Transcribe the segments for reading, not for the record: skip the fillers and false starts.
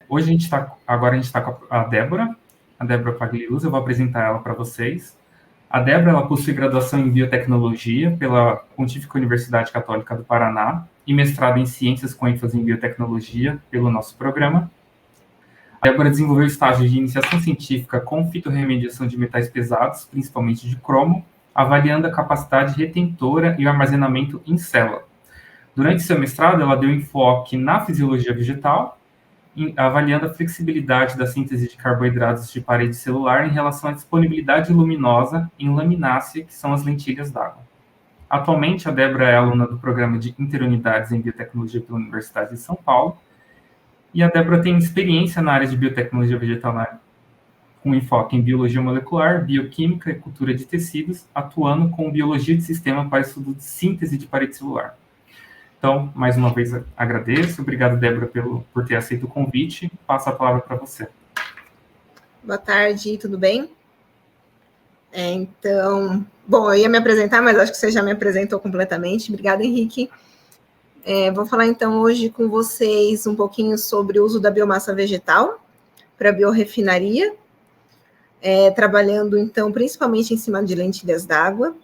Agora a gente está com a Débora Pagliusa, eu vou apresentar ela para vocês. A Débora, ela possui graduação em Biotecnologia pela Pontífica Universidade Católica do Paraná e mestrado em Ciências com ênfase em Biotecnologia pelo nosso programa. A Débora desenvolveu estágios de iniciação científica com fitorremediação de metais pesados, principalmente de cromo, avaliando a capacidade retentora e o armazenamento em célula. Durante seu mestrado, ela deu enfoque na fisiologia vegetal, avaliando a flexibilidade da síntese de carboidratos de parede celular em relação à disponibilidade luminosa em laminácea, que são as lentilhas d'água. Atualmente, a Débora é aluna do programa de Interunidades em Biotecnologia pela Universidade de São Paulo, e a Débora tem experiência na área de biotecnologia vegetal com enfoque em biologia molecular, bioquímica e cultura de tecidos, atuando com biologia de sistema para estudo de síntese de parede celular. Então, mais uma vez, agradeço. Obrigado, Débora, por ter aceito o convite. Passo a palavra para você. Boa tarde, tudo bem? Então, bom, eu ia me apresentar, mas acho que você já me apresentou completamente. Obrigada, Henrique. Vou falar, então, hoje com vocês um pouquinho sobre o uso da biomassa vegetal para biorefinaria, trabalhando, então, principalmente em cima de lentilhas d'água.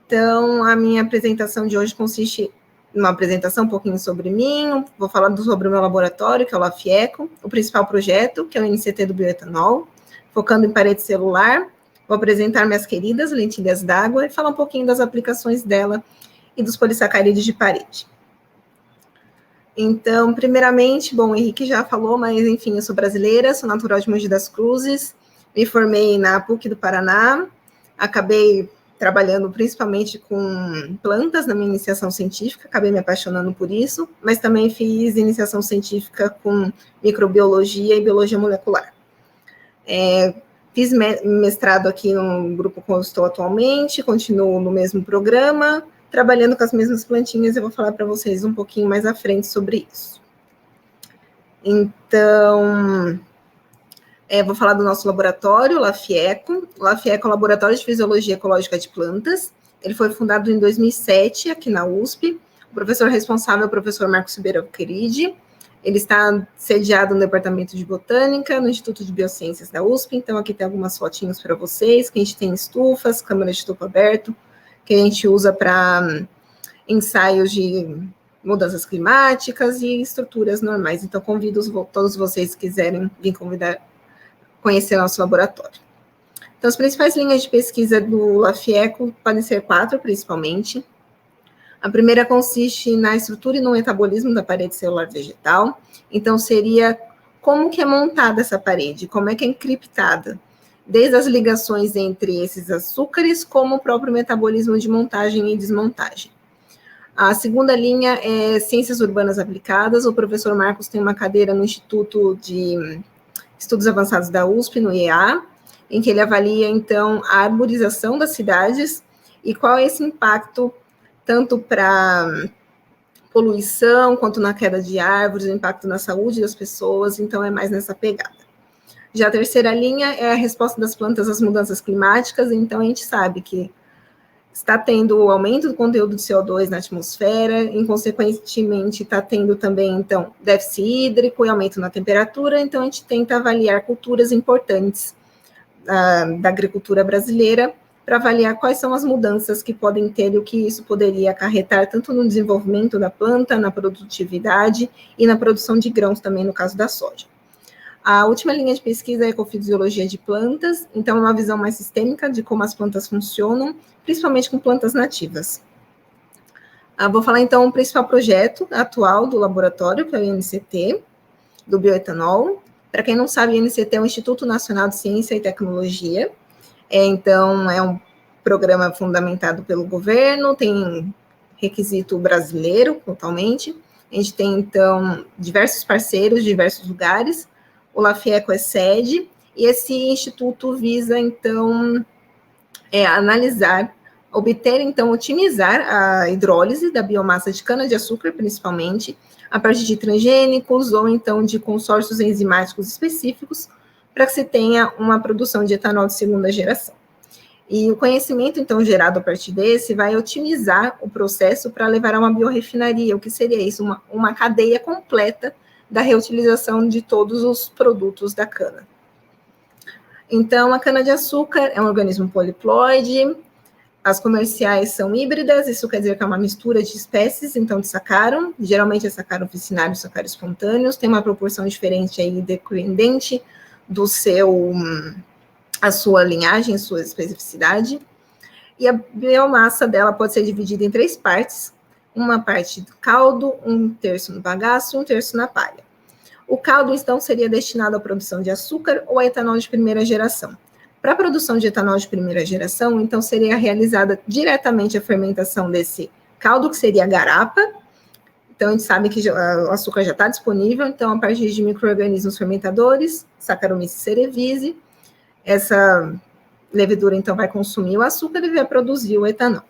Então, a minha apresentação de hoje consiste uma apresentação um pouquinho sobre mim, vou falar sobre o meu laboratório, que é o LAFIECO, o principal projeto, que é o NCT do bioetanol, focando em parede celular, vou apresentar minhas queridas lentilhas d'água e falar um pouquinho das aplicações dela e dos polissacarídeos de parede. Então, primeiramente, bom, o Henrique já falou, mas enfim, eu sou brasileira, sou natural de Mogi das Cruzes, me formei na PUC do Paraná, acabei trabalhando principalmente com plantas na minha iniciação científica, acabei me apaixonando por isso, mas também fiz iniciação científica com microbiologia e biologia molecular. Fiz mestrado aqui no grupo que eu estou atualmente, continuo no mesmo programa, trabalhando com as mesmas plantinhas, eu vou falar para vocês um pouquinho mais à frente sobre isso. Então, vou falar do nosso laboratório, o LAFIECO. O LAFIECO é o Laboratório de Fisiologia Ecológica de Plantas. Ele foi fundado em 2007, aqui na USP. O professor responsável é o professor Marcos Ribeiro Queride. Ele está sediado no Departamento de Botânica, no Instituto de Biociências da USP. Então, aqui tem algumas fotinhos para vocês, que a gente tem estufas, câmara de estufa aberto, que a gente usa para ensaios de mudanças climáticas e estruturas normais. Então, convido todos vocês que quiserem vir conhecer nosso laboratório. Então, as principais linhas de pesquisa do LAFIECO podem ser 4, principalmente. A primeira consiste na estrutura e no metabolismo da parede celular vegetal. Então, seria como que é montada essa parede, como é que é encriptada, desde as ligações entre esses açúcares, como o próprio metabolismo de montagem e desmontagem. A segunda linha é Ciências Urbanas Aplicadas. O professor Marcos tem uma cadeira no Instituto de Estudos Avançados da USP, no IEA, em que ele avalia, então, a arborização das cidades e qual é esse impacto, tanto para poluição, quanto na queda de árvores, o impacto na saúde das pessoas, então é mais nessa pegada. Já a terceira linha é a resposta das plantas às mudanças climáticas, então a gente sabe que está tendo o aumento do conteúdo de CO2 na atmosfera, e, consequentemente, está tendo também, então, déficit hídrico e aumento na temperatura, então a gente tenta avaliar culturas importantes da agricultura brasileira para avaliar quais são as mudanças que podem ter e o que isso poderia acarretar tanto no desenvolvimento da planta, na produtividade e na produção de grãos também, no caso da soja. A última linha de pesquisa é a ecofisiologia de plantas, então é uma visão mais sistêmica de como as plantas funcionam, principalmente com plantas nativas. Vou falar então o principal projeto atual do laboratório, que é o INCT, do bioetanol. Para quem não sabe, o INCT é o Instituto Nacional de Ciência e Tecnologia, então é um programa fundamentado pelo governo, tem requisito brasileiro totalmente, a gente tem então diversos parceiros de diversos lugares, o LAFIECO é sede, e esse instituto visa, então, analisar, obter, então, otimizar a hidrólise da biomassa de cana-de-açúcar, principalmente, a partir de transgênicos ou, então, de consórcios enzimáticos específicos, para que se tenha uma produção de etanol de segunda geração. E o conhecimento, então, gerado a partir desse, vai otimizar o processo para levar a uma biorefinaria. O que seria isso? Uma cadeia completa da reutilização de todos os produtos da cana. Então, a cana-de-açúcar é um organismo poliploide, as comerciais são híbridas, isso quer dizer que é uma mistura de espécies, então de saccharum, geralmente é saccharum officinalis, saccharum espontâneos, tem uma proporção diferente aí dependente a sua linhagem, sua especificidade, e a biomassa dela pode ser dividida em 3 partes, uma parte do caldo, 1/3 no bagaço e 1/3 na palha. O caldo, então, seria destinado à produção de açúcar ou a etanol de primeira geração. Para a produção de etanol de primeira geração, então, seria realizada diretamente a fermentação desse caldo, que seria a garapa. Então, a gente sabe que o açúcar já está disponível, então, a partir de micro-organismos fermentadores, Saccharomyces cerevisiae, essa levedura, então, vai consumir o açúcar e vai produzir o etanol.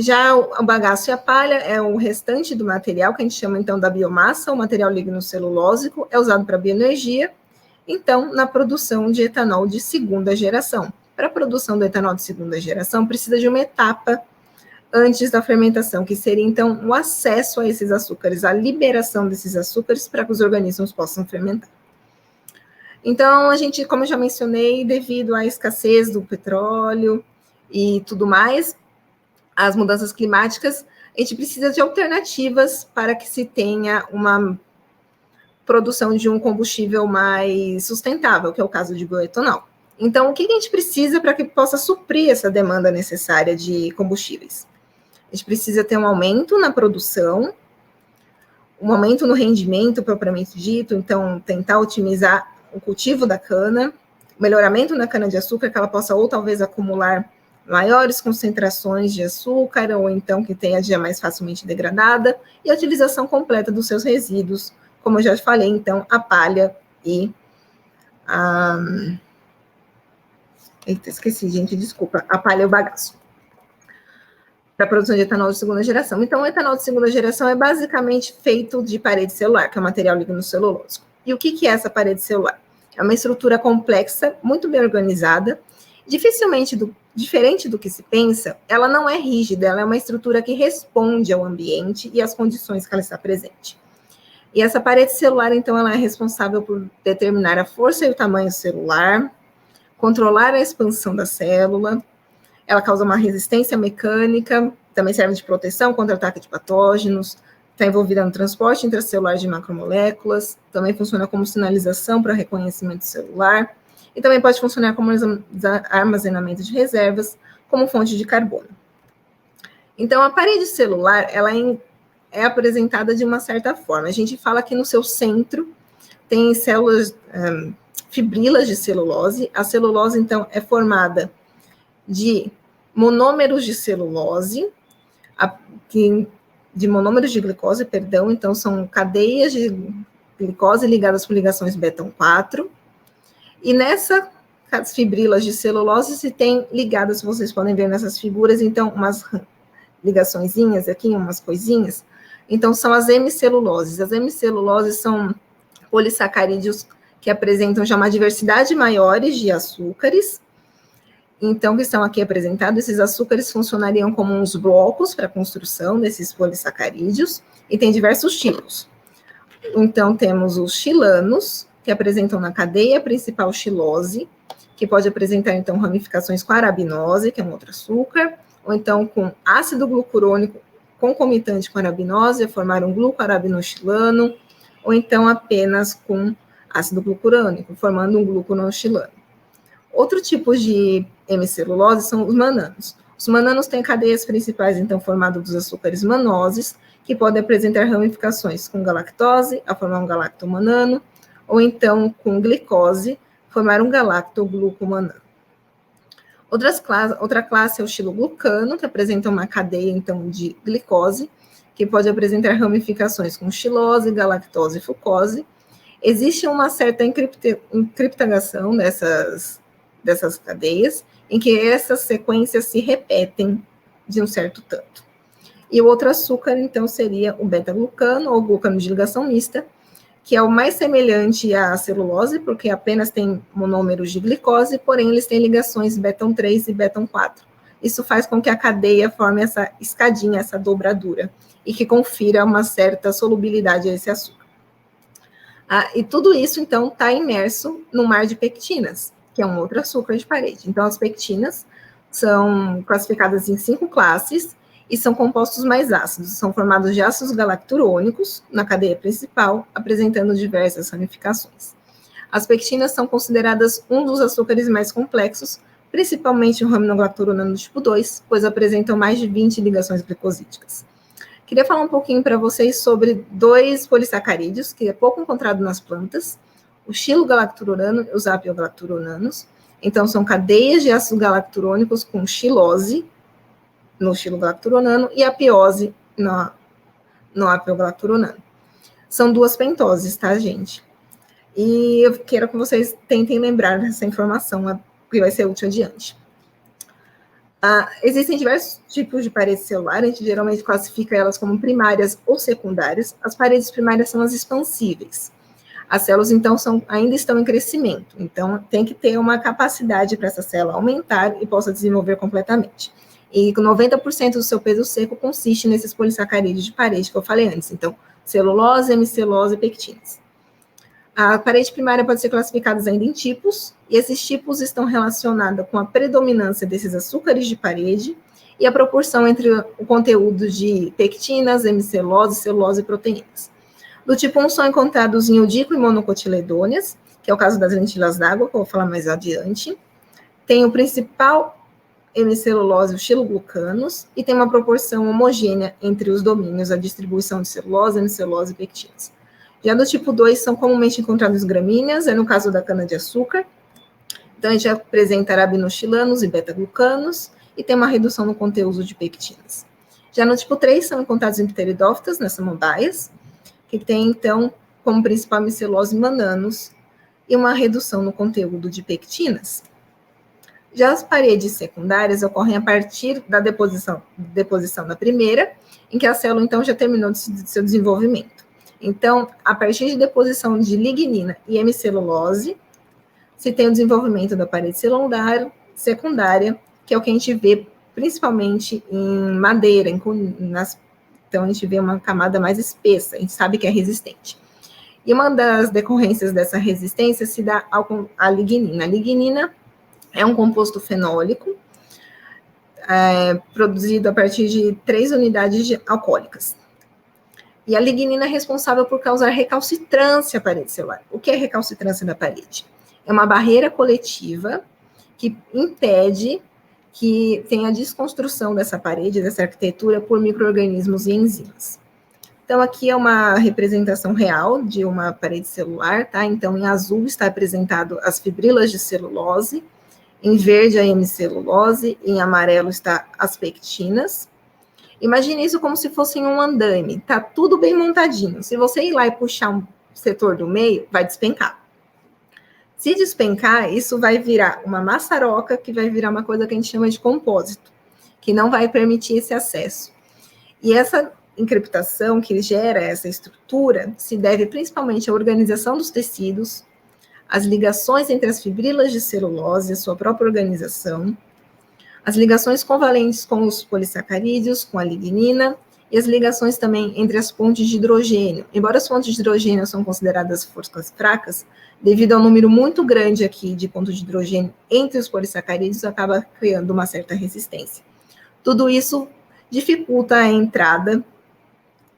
Já o bagaço e a palha é o restante do material, que a gente chama, então, da biomassa, o material lignocelulósico, é usado para bioenergia, então, na produção de etanol de segunda geração. Para a produção do etanol de segunda geração, precisa de uma etapa antes da fermentação, que seria, então, o acesso a esses açúcares, a liberação desses açúcares para que os organismos possam fermentar. Então, a gente, como eu já mencionei, devido à escassez do petróleo e tudo mais, as mudanças climáticas, a gente precisa de alternativas para que se tenha uma produção de um combustível mais sustentável, que é o caso de bioetanol. Então, o que a gente precisa para que possa suprir essa demanda necessária de combustíveis? A gente precisa ter um aumento na produção, um aumento no rendimento propriamente dito, então tentar otimizar o cultivo da cana, melhoramento na cana-de-açúcar, que ela possa ou talvez acumular maiores concentrações de açúcar, ou então que tenha já mais facilmente degradada, e a utilização completa dos seus resíduos, como eu já falei, então, a palha e a... Eita, esqueci, gente, desculpa. A palha e o bagaço. Para a produção de etanol de segunda geração. Então, o etanol de segunda geração é basicamente feito de parede celular, que é o material lignocelulósico. E o que é essa parede celular? É uma estrutura complexa, muito bem organizada, diferente do que se pensa, ela não é rígida, ela é uma estrutura que responde ao ambiente e às condições que ela está presente. E essa parede celular, então, ela é responsável por determinar a força e o tamanho celular, controlar a expansão da célula, ela causa uma resistência mecânica, também serve de proteção contra ataque de patógenos, está envolvida no transporte intracelular de macromoléculas, também funciona como sinalização para reconhecimento celular, e também pode funcionar como armazenamento de reservas, como fonte de carbono. Então, a parede celular, ela é apresentada de uma certa forma. A gente fala que no seu centro tem células, fibrilas de celulose. A celulose, então, é formada de monômeros de celulose, de monômeros de glicose, perdão, então são cadeias de glicose ligadas por ligações beta 4, e nessas fibrilas de celulose se tem ligadas, vocês podem ver nessas figuras, então, umas ligaçõezinhas aqui, umas coisinhas, então são as hemiceluloses. As hemiceluloses são polissacarídeos que apresentam já uma diversidade maiores de açúcares, então, que estão aqui apresentados, esses açúcares funcionariam como uns blocos para a construção desses polissacarídeos, e tem diversos tipos. Então, temos os xilanos, que apresentam na cadeia principal xilose, que pode apresentar, então, ramificações com arabinose, que é um outro açúcar, ou então com ácido glucurônico concomitante com arabinose, formar um glucoarabinoxilano, ou então apenas com ácido glucurônico, formando um gluconoxilano. Outro tipo de hemicelulose são os mananos. Os mananos têm cadeias principais, então, formadas dos açúcares manoses, que podem apresentar ramificações com galactose, a formar um galactomanano, ou então com glicose, formar um galactoglucomanano. Outra classe é o xiloglucano, que apresenta uma cadeia, então, de glicose, que pode apresentar ramificações com xilose, galactose e fucose. Existe uma certa encriptação dessas cadeias, em que essas sequências se repetem de um certo tanto. E o outro açúcar, então, seria o beta-glucano, ou glucano de ligação mista, que é o mais semelhante à celulose, porque apenas tem monômeros de glicose, porém eles têm ligações beta 3 e beta 4. Isso faz com que a cadeia forme essa escadinha, essa dobradura. e que confira uma certa solubilidade a esse açúcar. E tudo isso, então, está imerso no mar de pectinas, que é um outro açúcar de parede. Então, as pectinas são classificadas em 5 classes e são compostos mais ácidos. São formados de ácidos galacturônicos na cadeia principal, apresentando diversas ramificações. As pectinas são consideradas um dos açúcares mais complexos, principalmente o raminogalacturonano tipo 2, pois apresentam mais de 20 ligações glicosídicas. Queria falar um pouquinho para vocês sobre 2 polissacarídeos, que é pouco encontrado nas plantas, o xilogalacturorano e os apiogalacturonanos. Então, são cadeias de ácidos galacturônicos com xilose no xilogalacturonano e apiose no apiogalacturonano. São 2 pentoses, tá, gente? E eu quero que vocês tentem lembrar dessa informação, que vai ser útil adiante. Existem diversos tipos de parede celular, a gente geralmente classifica elas como primárias ou secundárias. As paredes primárias são as expansíveis. As células, então, ainda estão em crescimento, então tem que ter uma capacidade para essa célula aumentar e possa desenvolver completamente. E 90% do seu peso seco consiste nesses polissacarídeos de parede que eu falei antes, então, celulose, hemicelulose e pectinas. A parede primária pode ser classificada ainda em tipos, e esses tipos estão relacionados com a predominância desses açúcares de parede e a proporção entre o conteúdo de pectinas, hemicelulose, celulose e proteínas. Do tipo 1 são encontrados em iodico e monocotiledôneas, que é o caso das lentilhas d'água, que eu vou falar mais adiante. Tem o principal hemicelulose, o xiloglucanos, e tem uma proporção homogênea entre os domínios, a distribuição de celulose, hemicelulose e pectinas. Já do tipo 2 são comumente encontrados gramíneas, no caso da cana-de-açúcar. Então, a gente apresenta arabinoxilanos e beta-glucanos, e tem uma redução no conteúdo de pectinas. Já no tipo 3 são encontrados em pteridófitas, nas samambaias, que tem, então, como principal hemicelulose mananos, e uma redução no conteúdo de pectinas. Já as paredes secundárias ocorrem a partir da deposição da primeira, em que a célula, então, já terminou de seu desenvolvimento. Então, a partir de deposição de lignina e hemicelulose, se tem o desenvolvimento da parede celular secundária, que é o que a gente vê principalmente em madeira, então a gente vê uma camada mais espessa, a gente sabe que é resistente. E uma das decorrências dessa resistência se dá à lignina. A lignina é um composto fenólico, produzido a partir de 3 unidades alcoólicas. E a lignina é responsável por causar recalcitrância à parede celular. O que é recalcitrância da parede? É uma barreira coletiva que impede que tenha a desconstrução dessa parede, dessa arquitetura, por micro-organismos e enzimas. Então, aqui é uma representação real de uma parede celular, tá? Então, em azul está apresentado as fibrilas de celulose, em verde a hemicelulose, em amarelo está as pectinas. Imagine isso como se fosse um andaime, tá tudo bem montadinho. Se você ir lá e puxar um setor do meio, vai despencar. Se despencar, isso vai virar uma maçaroca, que vai virar uma coisa que a gente chama de compósito, que não vai permitir esse acesso. E essa encriptação que gera essa estrutura se deve principalmente à organização dos tecidos, às ligações entre as fibrilas de celulose e a sua própria organização, as ligações covalentes com os polissacarídeos, com a lignina, e as ligações também entre as pontes de hidrogênio. Embora as pontes de hidrogênio são consideradas forças fracas, devido ao número muito grande aqui de pontos de hidrogênio entre os polissacarídeos, acaba criando uma certa resistência. Tudo isso dificulta a entrada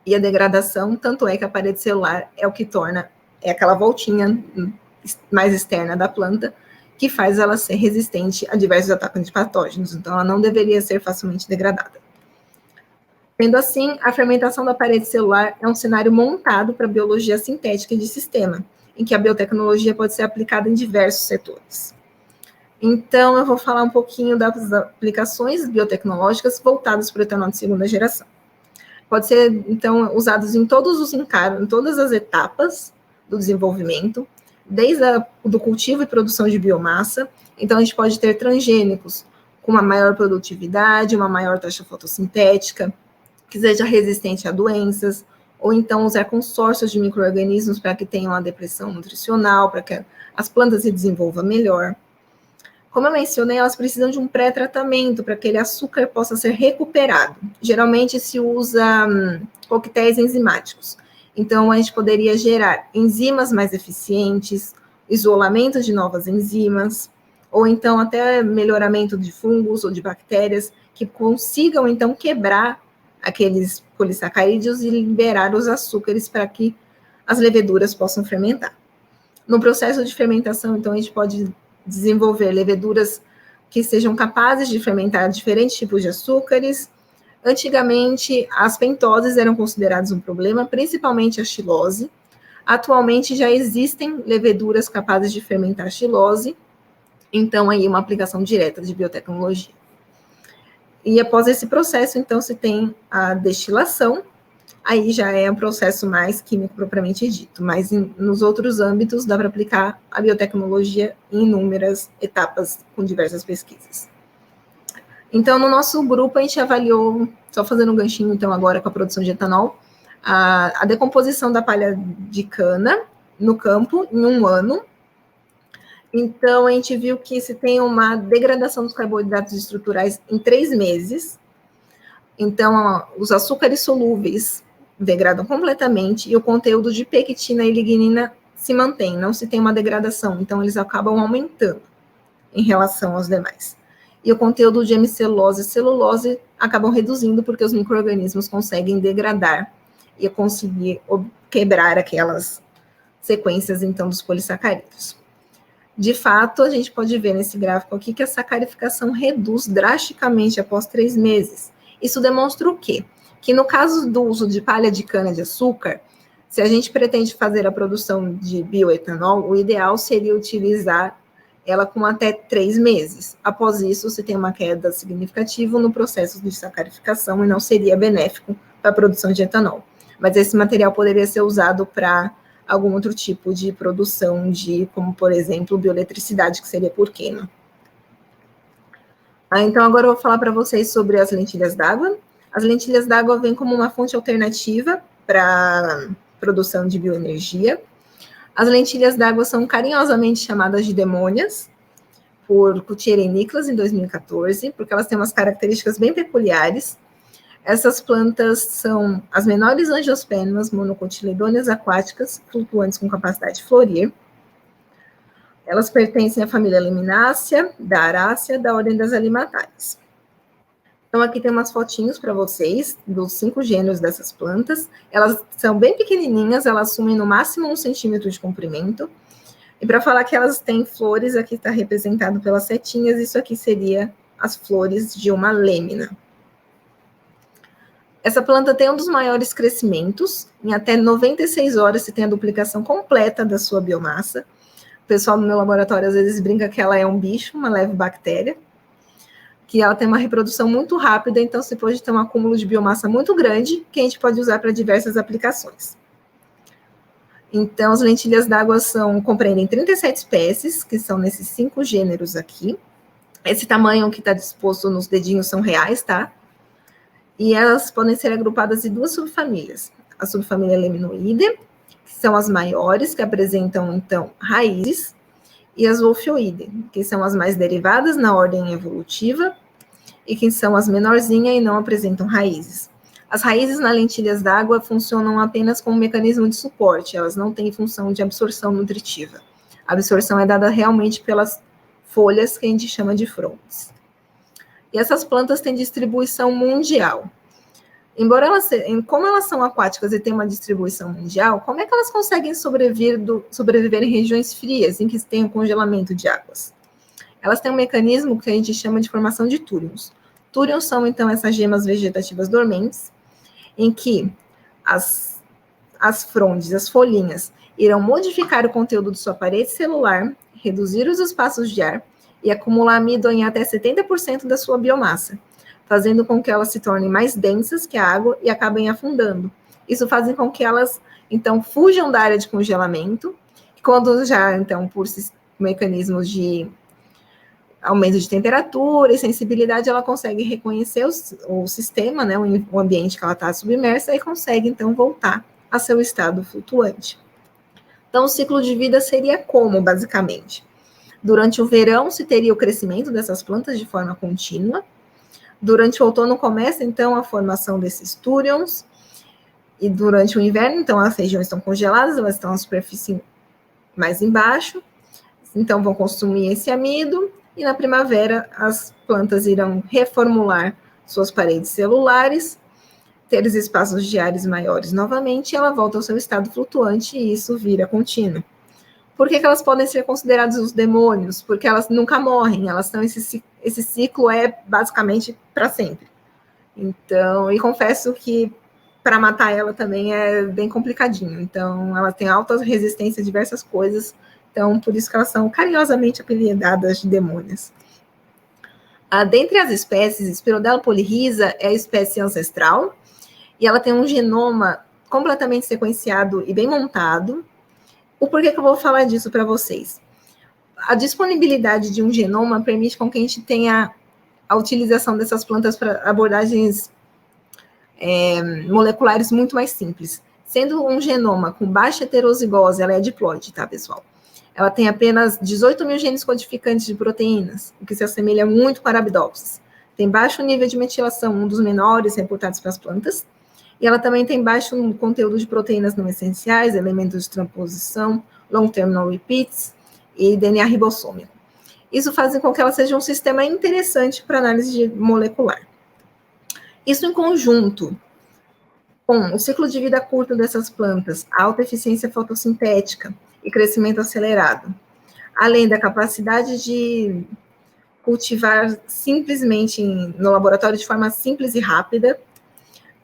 e a degradação, tanto é que a parede celular é o que torna, é aquela voltinha mais externa da planta, que faz ela ser resistente a diversos ataques de patógenos, então ela não deveria ser facilmente degradada. Sendo assim, a fermentação da parede celular é um cenário montado para a biologia sintética de sistema, em que a biotecnologia pode ser aplicada em diversos setores. Então, eu vou falar um pouquinho das aplicações biotecnológicas voltadas para o etanol de segunda geração. Pode ser, então, usados em todos os encargos, em todas as etapas do desenvolvimento, desde do cultivo e produção de biomassa. Então, a gente pode ter transgênicos com uma maior produtividade, uma maior taxa fotossintética, que seja resistente a doenças, ou então usar consórcios de micro-organismos para que tenham uma depressão nutricional, para que as plantas se desenvolvam melhor. Como eu mencionei, elas precisam de um pré-tratamento para que aquele açúcar possa ser recuperado. Geralmente se usa coquetéis enzimáticos. Então, a gente poderia gerar enzimas mais eficientes, isolamento de novas enzimas, ou então até melhoramento de fungos ou de bactérias que consigam, então, quebrar aqueles polissacarídeos e liberar os açúcares para que as leveduras possam fermentar. No processo de fermentação, então, a gente pode desenvolver leveduras que sejam capazes de fermentar diferentes tipos de açúcares. Antigamente, as pentoses eram consideradas um problema, principalmente a xilose. Atualmente, já existem leveduras capazes de fermentar a xilose, então, aí, uma aplicação direta de biotecnologia. E após esse processo, então, se tem a destilação, aí já é um processo mais químico propriamente dito, mas nos outros âmbitos dá para aplicar a biotecnologia em inúmeras etapas com diversas pesquisas. Então, no nosso grupo, a gente avaliou, só fazendo um ganchinho, então, agora com a produção de etanol, a decomposição da palha de cana no campo em 1 ano. Então, a gente viu que se tem uma degradação dos carboidratos estruturais em 3 meses. Então, os açúcares solúveis degradam completamente e o conteúdo de pectina e lignina se mantém, não se tem uma degradação, então eles acabam aumentando em relação aos demais. E o conteúdo de hemicelulose e celulose acabam reduzindo porque os micro-organismos conseguem degradar e conseguir quebrar aquelas sequências, então, dos polissacarídeos. De fato, a gente pode ver nesse gráfico aqui que a sacarificação reduz drasticamente após 3 meses. Isso demonstra o quê? Que no caso do uso de palha de cana-de-açúcar, se a gente pretende fazer a produção de bioetanol, o ideal seria utilizar ela com até 3 meses. Após isso, se tem uma queda significativa no processo de sacarificação e não seria benéfico para a produção de etanol. Mas esse material poderia ser usado para algum outro tipo de produção como, por exemplo, bioeletricidade, que seria por queima. Então, agora eu vou falar para vocês sobre as lentilhas d'água. As lentilhas d'água vêm como uma fonte alternativa para produção de bioenergia. As lentilhas d'água são carinhosamente chamadas de demônias, por Coutier e Nicholas, em 2014, porque elas têm umas características bem peculiares. Essas plantas são as menores angiospermas monocotiledôneas aquáticas, flutuantes com capacidade de florir. Elas pertencem à família Laminácea, da Arácea, da ordem das Alimatáceas. Então, aqui tem umas fotinhos para vocês, dos 5 gêneros dessas plantas. Elas são bem pequenininhas, elas assumem no máximo 1 centímetro de comprimento. E para falar que elas têm flores, aqui está representado pelas setinhas, isso aqui seria as flores de uma lêmina. Essa planta tem um dos maiores crescimentos, em até 96 horas se tem a duplicação completa da sua biomassa. O pessoal no meu laboratório às vezes brinca que ela é um bicho, uma leve bactéria, que ela tem uma reprodução muito rápida, então você pode ter um acúmulo de biomassa muito grande, que a gente pode usar para diversas aplicações. Então, as lentilhas d'água compreendem 37 espécies, que são nesses 5 gêneros aqui. Esse tamanho que está disposto nos dedinhos são reais, tá? E elas podem ser agrupadas em 2 subfamílias. A subfamília Leminoideae, que são as maiores, que apresentam, então, raízes, e as Wolfioideae, que são as mais derivadas na ordem evolutiva, e que são as menorzinhas e não apresentam raízes. As raízes nas lentilhas d'água funcionam apenas como mecanismo de suporte, elas não têm função de absorção nutritiva. A absorção é dada realmente pelas folhas, que a gente chama de frondes. E essas plantas têm distribuição mundial. Embora como elas são aquáticas e têm uma distribuição mundial, como é que elas conseguem sobreviver em regiões frias, em que tem um congelamento de águas? Elas têm um mecanismo que a gente chama de formação de túrions. Túrions são, então, essas gemas vegetativas dormentes, em que as frondes, as folhinhas, irão modificar o conteúdo de sua parede celular, reduzir os espaços de ar e acumular amido em até 70% da sua biomassa, fazendo com que elas se tornem mais densas que a água e acabem afundando. Isso faz com que elas, então, fujam da área de congelamento, quando já, então, por mecanismos de aumento de temperatura e sensibilidade, ela consegue reconhecer o sistema, né, o ambiente que ela está submersa, e consegue, então, voltar a seu estado flutuante. Então, o ciclo de vida seria como, basicamente? Durante o verão, se teria o crescimento dessas plantas de forma contínua. Durante o outono, começa, então, a formação desses túrions. E durante o inverno, então, as regiões estão congeladas, elas estão na superfície mais embaixo. Então, vão consumir esse amido. E na primavera, as plantas irão reformular suas paredes celulares, ter os espaços de ares maiores novamente, e ela volta ao seu estado flutuante, e isso vira contínuo. Por que elas podem ser consideradas os demônios? Porque elas nunca morrem, elas estão, esse ciclo é basicamente para sempre. Então, e confesso que para matar ela também é bem complicadinho. Então, ela tem alta resistência a diversas coisas, então por isso que elas são carinhosamente apelidadas de demônios. Dentre as espécies, Spirodela polyrrhiza é a espécie ancestral, e ela tem um genoma completamente sequenciado e bem montado. O porquê que eu vou falar disso para vocês? A disponibilidade de um genoma permite com que a gente tenha a utilização dessas plantas para abordagens moleculares muito mais simples. Sendo um genoma com baixa heterozigose, ela é diploide, tá, pessoal? Ela tem apenas 18 mil genes codificantes de proteínas, o que se assemelha muito com a Arabidopsis. Tem baixo nível de metilação, um dos menores reportados para as plantas. E ela também tem baixo conteúdo de proteínas não essenciais, elementos de transposição, long terminal repeats e DNA ribossômico. Isso faz com que ela seja um sistema interessante para análise molecular. Isso em conjunto com o ciclo de vida curto dessas plantas, alta eficiência fotossintética e crescimento acelerado, além da capacidade de cultivar simplesmente no laboratório de forma simples e rápida,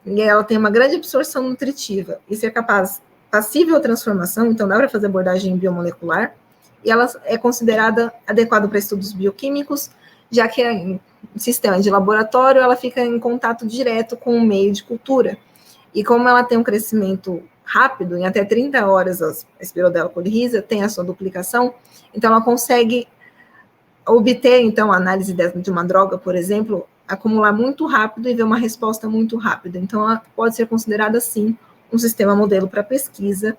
e ela tem uma grande absorção nutritiva e ser capaz, passível à transformação, então dá para fazer abordagem biomolecular, e ela é considerada adequada para estudos bioquímicos, já que em sistema de laboratório ela fica em contato direto com o meio de cultura. E como ela tem um crescimento rápido, em até 30 horas a Spirodela polyrrhiza tem a sua duplicação, então ela consegue obter, então, a análise de uma droga, por exemplo, acumular muito rápido e ver uma resposta muito rápida. Então, ela pode ser considerada, sim, um sistema modelo para pesquisa,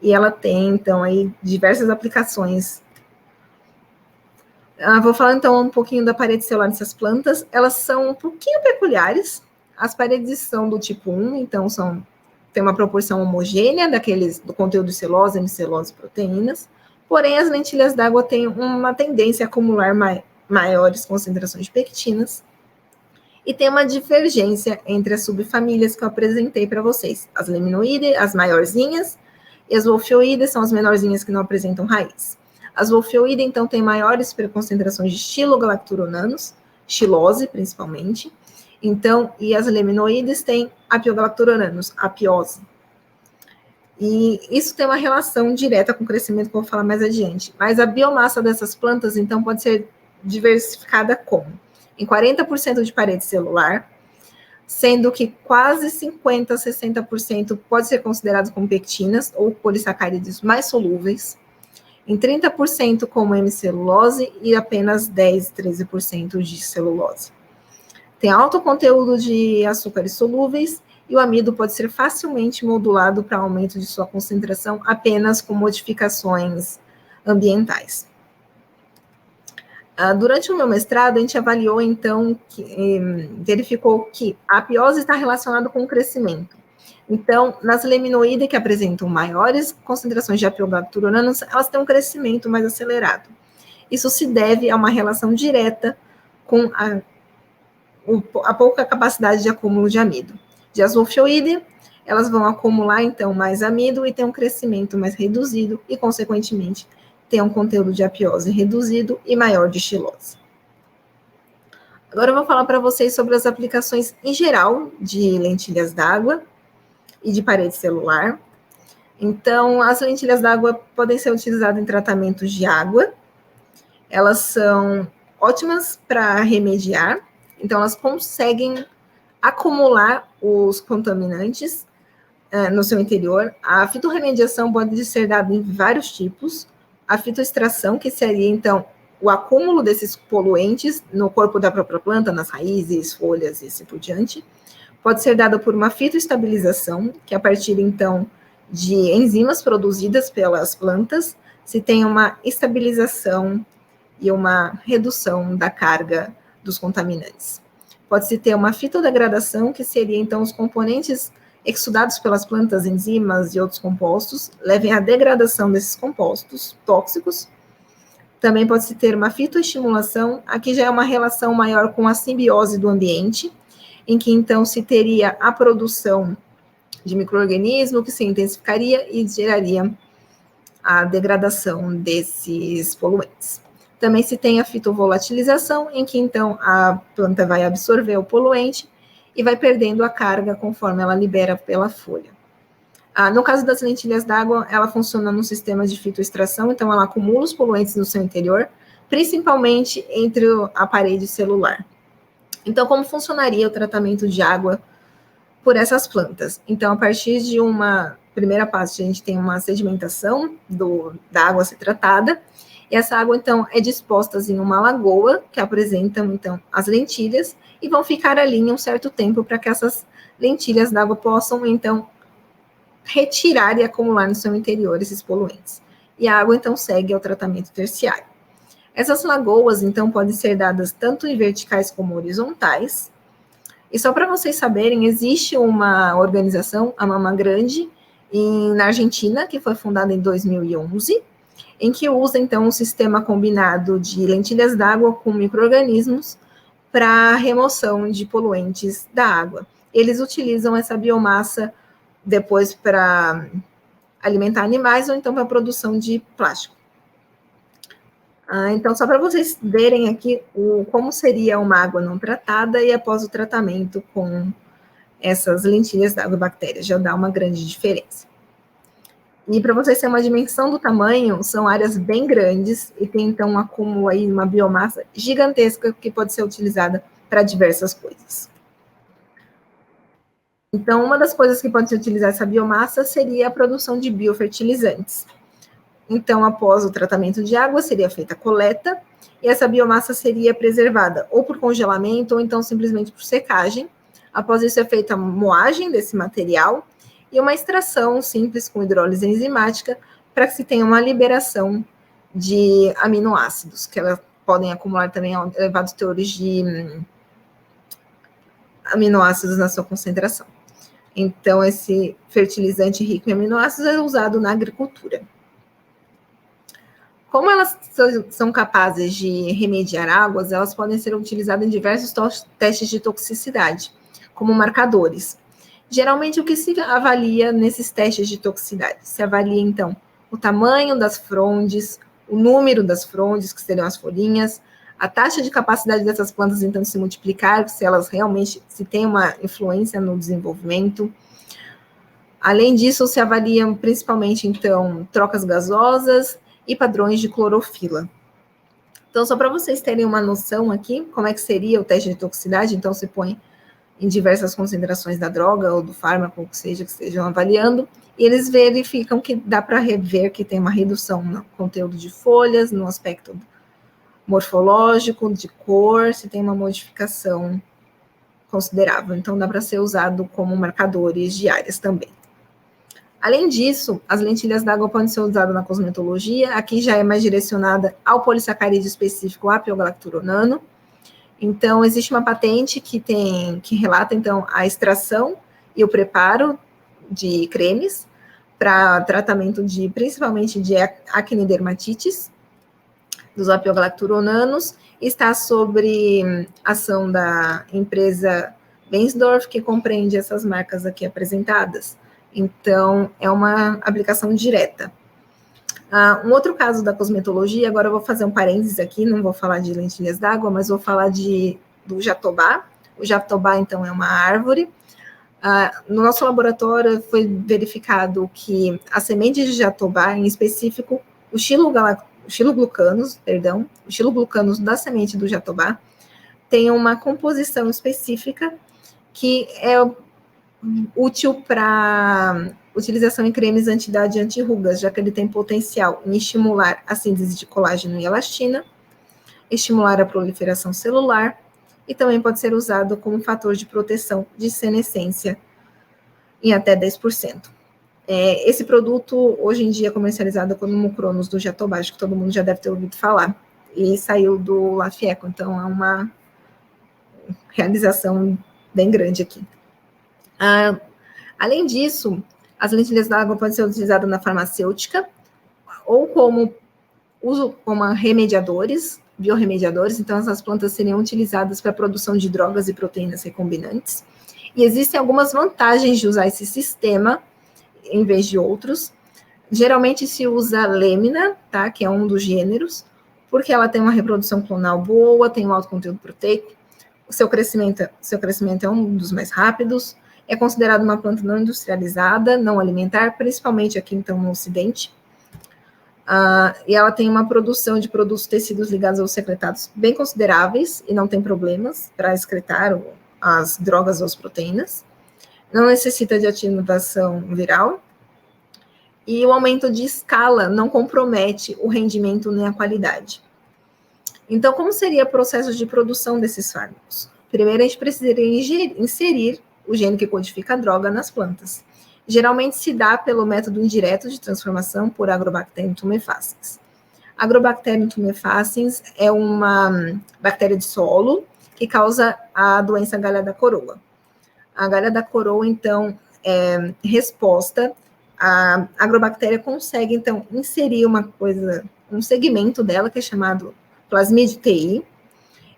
e ela tem, então, aí diversas aplicações. Vou falar, então, um pouquinho da parede celular dessas plantas. Elas são um pouquinho peculiares. As paredes são do tipo 1, então tem uma proporção homogênea do conteúdo de celulose, hemicelulose e proteínas, porém as lentilhas d'água têm uma tendência a acumular maiores concentrações de pectinas, e tem uma divergência entre as subfamílias que eu apresentei para vocês. As leminoides, as maiorzinhas, e as wolfioides são as menorzinhas que não apresentam raiz. As wolfioides, então, têm maiores concentrações de xilogalacturonanos, xilose principalmente, então, e as leminoides têm apiogalacturonanos, apiose. E isso tem uma relação direta com o crescimento que eu vou falar mais adiante. Mas a biomassa dessas plantas, então, pode ser diversificada como? Em 40% de parede celular, sendo que quase 50% a 60% pode ser considerado como pectinas ou polissacárides mais solúveis, em 30% como hemicelulose e apenas 10, 13% de celulose. Tem alto conteúdo de açúcares solúveis e o amido pode ser facilmente modulado para aumento de sua concentração apenas com modificações ambientais. Durante o meu mestrado, a gente avaliou, então, verificou que a apiose está relacionada com o crescimento. Então, nas leminoides que apresentam maiores concentrações de apiogalacturonanos, elas têm um crescimento mais acelerado. Isso se deve a uma relação direta com a pouca capacidade de acúmulo de amido. De as wolfioides, elas vão acumular, então, mais amido e ter um crescimento mais reduzido e, consequentemente, ter um conteúdo de apiose reduzido e maior de xilose. Agora eu vou falar para vocês sobre as aplicações em geral de lentilhas d'água e de parede celular. Então, as lentilhas d'água podem ser utilizadas em tratamentos de água. Elas são ótimas para remediar. Então, elas conseguem acumular os contaminantes no seu interior. A fitorremediação pode ser dada em vários tipos. A fitoextração, que seria, então, o acúmulo desses poluentes no corpo da própria planta, nas raízes, folhas e assim por diante, pode ser dada por uma fitoestabilização, que a partir, então, de enzimas produzidas pelas plantas, se tem uma estabilização e uma redução da carga dos contaminantes. Pode-se ter uma fitodegradação, que seria, então, os componentes exudados pelas plantas, enzimas e outros compostos, levem à degradação desses compostos tóxicos. Também pode-se ter uma fitoestimulação, aqui já é uma relação maior com a simbiose do ambiente, em que, então, se teria a produção de micro-organismo, que se intensificaria e geraria a degradação desses poluentes. Também se tem a fitovolatilização, em que, então, a planta vai absorver o poluente e vai perdendo a carga conforme ela libera pela folha. No caso das lentilhas d'água, ela funciona num sistema de fitoextração, então ela acumula os poluentes no seu interior, principalmente entre a parede celular. Então, como funcionaria o tratamento de água por essas plantas? Então, a partir de uma primeira parte, a gente tem uma sedimentação da água a ser tratada, e essa água, então, é disposta em uma lagoa, que apresentam, então, as lentilhas, e vão ficar ali em um certo tempo para que essas lentilhas d'água possam, então, retirar e acumular no seu interior esses poluentes. E a água, então, segue ao tratamento terciário. Essas lagoas, então, podem ser dadas tanto em verticais como horizontais. E só para vocês saberem, existe uma organização, a Mama Grande, na Argentina, que foi fundada em 2011, em que usa, então, um sistema combinado de lentilhas d'água com micro-organismos para remoção de poluentes da água. Eles utilizam essa biomassa depois para alimentar animais ou então para a produção de plástico. Então, só para vocês verem aqui como seria uma água não tratada e após o tratamento com essas lentilhas d'água e bactérias, já dá uma grande diferença. E para vocês terem uma dimensão do tamanho, são áreas bem grandes e tem, então, um acúmulo aí, uma biomassa gigantesca que pode ser utilizada para diversas coisas. Então, uma das coisas que pode se utilizar essa biomassa seria a produção de biofertilizantes. Então, após o tratamento de água, seria feita a coleta, e essa biomassa seria preservada ou por congelamento, ou então simplesmente por secagem. Após isso, é feita a moagem desse material, e uma extração simples com hidrólise enzimática, para que se tenha uma liberação de aminoácidos, que elas podem acumular também elevados teores de aminoácidos na sua concentração. Então, esse fertilizante rico em aminoácidos é usado na agricultura. Como elas são capazes de remediar águas, elas podem ser utilizadas em diversos testes de toxicidade, como marcadores. Geralmente, o que se avalia nesses testes de toxicidade? Se avalia, então, o tamanho das frondes, o número das frondes, que seriam as folhinhas, a taxa de capacidade dessas plantas, então, de se multiplicar, se elas realmente se tem uma influência no desenvolvimento. Além disso, se avaliam principalmente, então, trocas gasosas e padrões de clorofila. Então, só para vocês terem uma noção aqui, como é que seria o teste de toxicidade, então, se põe em diversas concentrações da droga ou do fármaco, ou que estejam avaliando, e eles verificam que dá para rever que tem uma redução no conteúdo de folhas, no aspecto morfológico, de cor, se tem uma modificação considerável. Então, dá para ser usado como marcadores de áreas também. Além disso, as lentilhas d'água podem ser usadas na cosmetologia, aqui já é mais direcionada ao polissacarídeo específico apigalacturonano. Então, existe uma patente que relata, então, a extração e o preparo de cremes para tratamento principalmente de acne dermatites, dos apigalacturonanos, está sobre ação da empresa Bensdorf, que compreende essas marcas aqui apresentadas. Então, é uma aplicação direta. Um outro caso da cosmetologia, agora eu vou fazer um parênteses aqui, não vou falar de lentilhas d'água, mas vou falar do jatobá. O jatobá, então, é uma árvore. No nosso laboratório foi verificado que a semente de jatobá, em específico, o xiloglucanos da semente do jatobá, tem uma composição específica que é útil para utilização em cremes anti-idade e anti-rugas, já que ele tem potencial em estimular a síntese de colágeno e elastina, estimular a proliferação celular, e também pode ser usado como fator de proteção de senescência em até 10%. Esse produto, hoje em dia, é comercializado como Mucronos do jatobá, acho que todo mundo já deve ter ouvido falar. e saiu do LaFieco, então é uma realização bem grande aqui. Além disso, as lentilhas d'água podem ser utilizadas na farmacêutica ou como remediadores, biorremediadores, então essas plantas seriam utilizadas para a produção de drogas e proteínas recombinantes. E existem algumas vantagens de usar esse sistema em vez de outros. Geralmente se usa lêmina, tá, que é um dos gêneros, porque ela tem uma reprodução clonal boa, tem um alto conteúdo proteico, o seu crescimento é um dos mais rápidos, é considerada uma planta não industrializada, não alimentar, principalmente aqui, então, no Ocidente. E ela tem uma produção de produtos tecidos ligados aos secretados bem consideráveis e não tem problemas para excretar as drogas ou as proteínas. Não necessita de ativação viral. E o aumento de escala não compromete o rendimento nem a qualidade. Então, como seria o processo de produção desses fármacos? Primeiro, a gente precisaria inserir o gene que codifica a droga nas plantas. Geralmente se dá pelo método indireto de transformação por Agrobacterium tumefaciens. Agrobacterium tumefaciens é uma bactéria de solo que causa a doença galha da coroa. A galha da coroa, então, é resposta. A agrobactéria consegue, então, inserir um segmento dela, que é chamado plasmídio TI,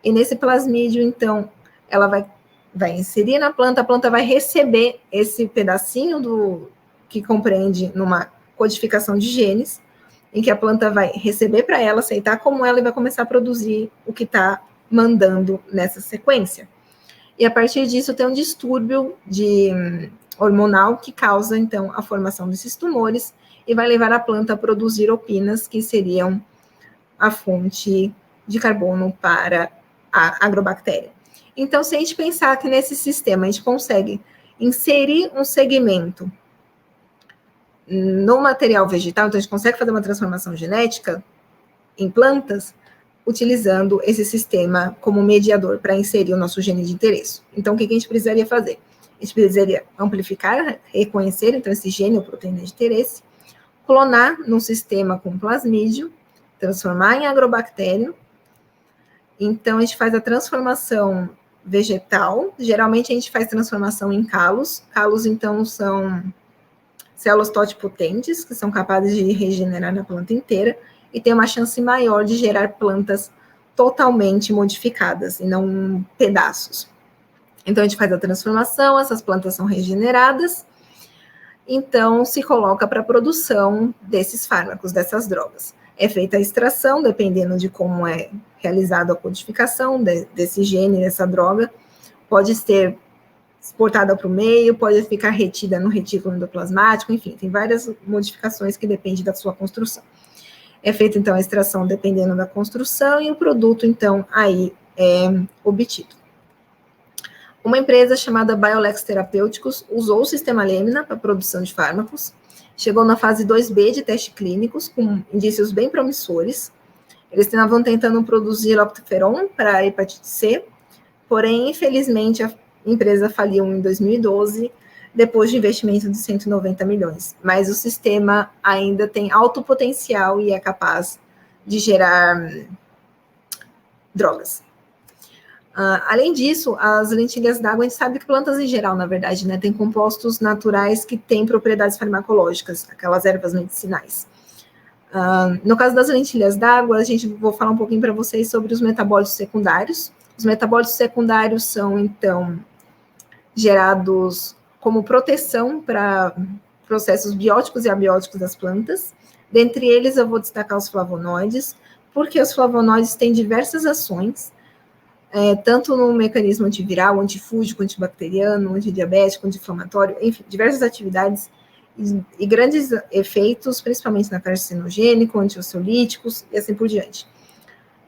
e nesse plasmídio, então, ela vai inserir na planta, a planta vai receber esse pedacinho que compreende numa codificação de genes, em que a planta vai receber para ela, aceitar como ela e vai começar a produzir o que está mandando nessa sequência. E a partir disso tem um distúrbio hormonal que causa, então, a formação desses tumores e vai levar a planta a produzir opinas, que seriam a fonte de carbono para a agrobactéria. Então, se a gente pensar que nesse sistema a gente consegue inserir um segmento no material vegetal, então a gente consegue fazer uma transformação genética em plantas, utilizando esse sistema como mediador para inserir o nosso gene de interesse. Então, o que a gente precisaria fazer? A gente precisaria amplificar, reconhecer, então, esse gene ou proteína de interesse, clonar num sistema com plasmídio, transformar em agrobactério. Então, a gente faz a transformação vegetal. Geralmente, a gente faz transformação em calos. Calos, então, são células totipotentes, que são capazes de regenerar na planta inteira, e tem uma chance maior de gerar plantas totalmente modificadas, e não pedaços. Então, a gente faz a transformação, essas plantas são regeneradas, então se coloca para a produção desses fármacos, dessas drogas. É feita a extração, dependendo de como é realizada a codificação desse gene, dessa droga, pode ser exportada para o meio, pode ficar retida no retículo endoplasmático, enfim, tem várias modificações que dependem da sua construção. É feita, então, a extração dependendo da construção e o produto, então, aí é obtido. Uma empresa chamada Biolex Terapêuticos usou o sistema Lêmina para a produção de fármacos, chegou na fase 2B de testes clínicos, com indícios bem promissores. Eles estavam tentando produzir lactoferon para a hepatite C, porém, infelizmente, a empresa faliu em 2012, depois de investimento de 190 milhões. Mas o sistema ainda tem alto potencial e é capaz de gerar drogas. Além disso, as lentilhas d'água, a gente sabe que plantas em geral, na verdade, né, tem compostos naturais que têm propriedades farmacológicas, aquelas ervas medicinais. No caso das lentilhas d'água, vou falar um pouquinho para vocês sobre os metabólitos secundários. Os metabólitos secundários são, então, gerados como proteção para processos bióticos e abióticos das plantas. Dentre eles, eu vou destacar os flavonoides, porque os flavonoides têm diversas ações, tanto no mecanismo antiviral, antifúngico, antibacteriano, antidiabético, anti-inflamatório, enfim, diversas atividades e grandes efeitos, principalmente na carcinogênico, antioceolíticos e assim por diante.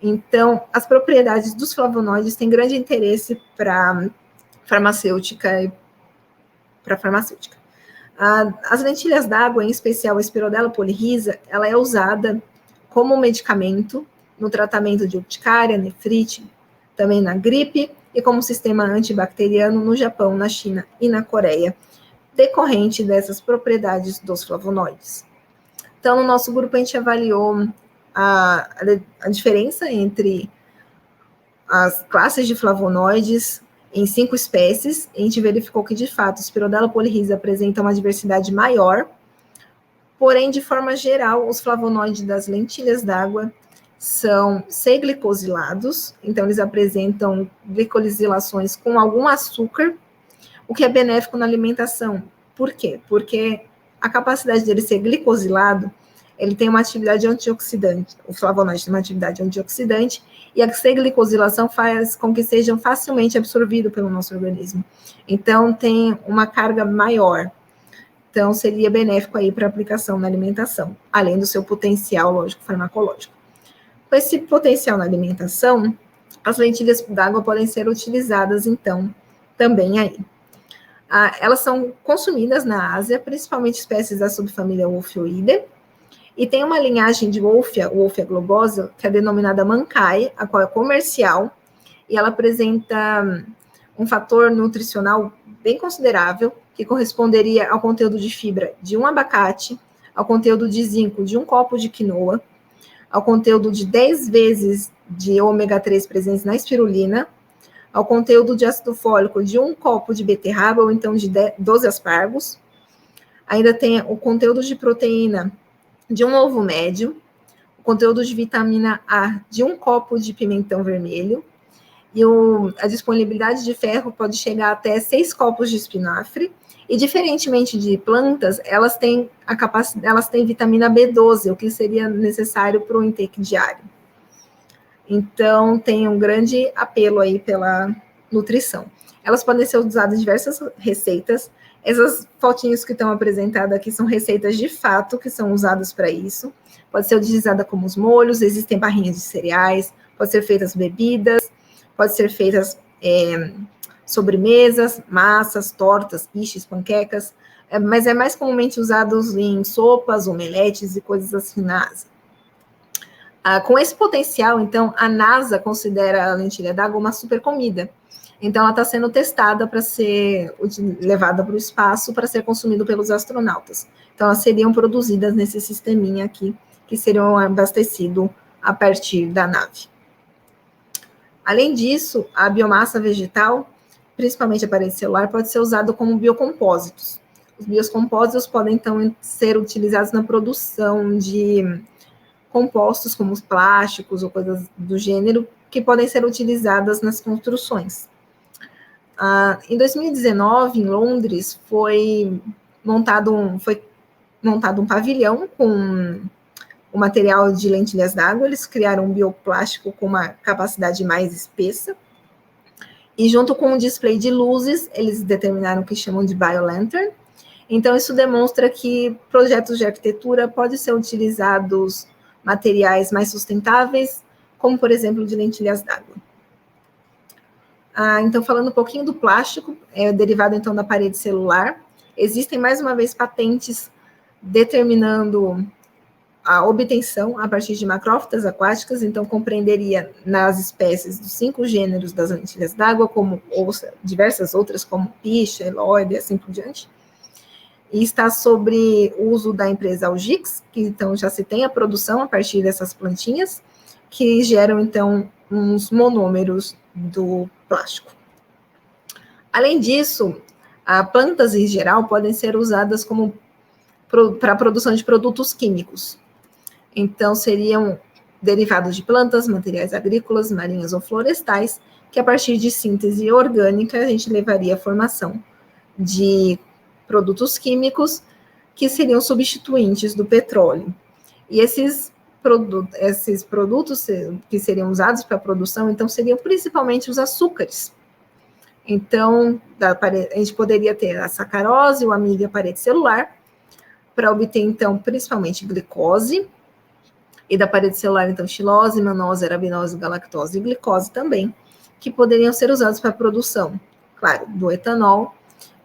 Então, as propriedades dos flavonoides têm grande interesse para farmacêutica. As lentilhas d'água, em especial a Spirodela polyrhiza, ela é usada como medicamento no tratamento de urticária, nefrite, também na gripe e como sistema antibacteriano no Japão, na China e na Coreia, decorrente dessas propriedades dos flavonoides. Então, no nosso grupo, a gente avaliou a diferença entre as classes de flavonoides em 5 espécies. A gente verificou que, de fato, o Spirodela polyrhiza apresenta uma diversidade maior, porém, de forma geral, os flavonoides das lentilhas d'água são C-glicosilados, então eles apresentam glicosilações com algum açúcar, o que é benéfico na alimentação. Por quê? Porque a capacidade dele ser glicosilado, ele tem uma atividade antioxidante, o flavonoide tem uma atividade antioxidante, e a C-glicosilação faz com que sejam facilmente absorvidos pelo nosso organismo. Então, tem uma carga maior. Então, seria benéfico aí para aplicação na alimentação, além do seu potencial, lógico, farmacológico. Com esse potencial na alimentação, as lentilhas d'água podem ser utilizadas, então, também aí. Elas são consumidas na Ásia, principalmente espécies da subfamília Wolfioideae, e tem uma linhagem de Wolffia globosa, que é denominada Mankai, a qual é comercial, e ela apresenta um fator nutricional bem considerável, que corresponderia ao conteúdo de fibra de um abacate, ao conteúdo de zinco de um copo de quinoa, ao conteúdo de 10 vezes de ômega 3 presentes na espirulina, ao conteúdo de ácido fólico de um copo de beterraba, ou então de 12 aspargos. Ainda tem o conteúdo de proteína de um ovo médio, o conteúdo de vitamina A de um copo de pimentão vermelho, e a disponibilidade de ferro pode chegar até 6 copos de espinafre, e diferentemente de plantas, elas têm vitamina B12, o que seria necessário para o intake diário. Então, tem um grande apelo aí pela nutrição. Elas podem ser usadas em diversas receitas. Essas fotinhos que estão apresentadas aqui são receitas de fato que são usadas para isso. Pode ser utilizada como os molhos, existem barrinhas de cereais, pode ser feitas bebidas, pode ser feitas sobremesas, massas, tortas, quiches, panquecas, mas é mais comumente usados em sopas, omeletes e coisas assim na Ásia. Com esse potencial, então, a NASA considera a lentilha d'água uma super comida. Então, ela está sendo testada para ser levada para o espaço, para ser consumida pelos astronautas. Então, elas seriam produzidas nesse sisteminha aqui, que seriam abastecidos a partir da nave. Além disso, a biomassa vegetal, principalmente a parede celular, pode ser usada como biocompósitos. Os biocompósitos podem, então, ser utilizados na produção de compostos como os plásticos ou coisas do gênero, que podem ser utilizadas nas construções. Em 2019, em Londres, foi montado um pavilhão com o material de lentilhas d'água. Eles criaram um bioplástico com uma capacidade mais espessa, e junto com um display de luzes, eles determinaram o que chamam de biolantern. Então, isso demonstra que projetos de arquitetura podem ser utilizados materiais mais sustentáveis, como, por exemplo, de lentilhas d'água. Então, falando um pouquinho do plástico, derivado, então, da parede celular, existem, mais uma vez, patentes determinando a obtenção a partir de macrófitas aquáticas, então, compreenderia nas espécies dos 5 gêneros das lentilhas d'água, como diversas outras, como picha, elóide, e assim por diante. E está sobre o uso da empresa Algix, que então já se tem a produção a partir dessas plantinhas, que geram então uns monômeros do plástico. Além disso, plantas em geral podem ser usadas como para a produção de produtos químicos. Então, seriam derivados de plantas, materiais agrícolas, marinhas ou florestais, que a partir de síntese orgânica a gente levaria à formação de produtos químicos que seriam substituintes do petróleo. E esses produtos que seriam usados para a produção, então, seriam principalmente os açúcares. Então, a gente poderia ter a sacarose, o amido e a parede celular, para obter, então, principalmente glicose, e da parede celular, então, xilose, manose, arabinose, galactose e glicose também, que poderiam ser usados para a produção, claro, do etanol,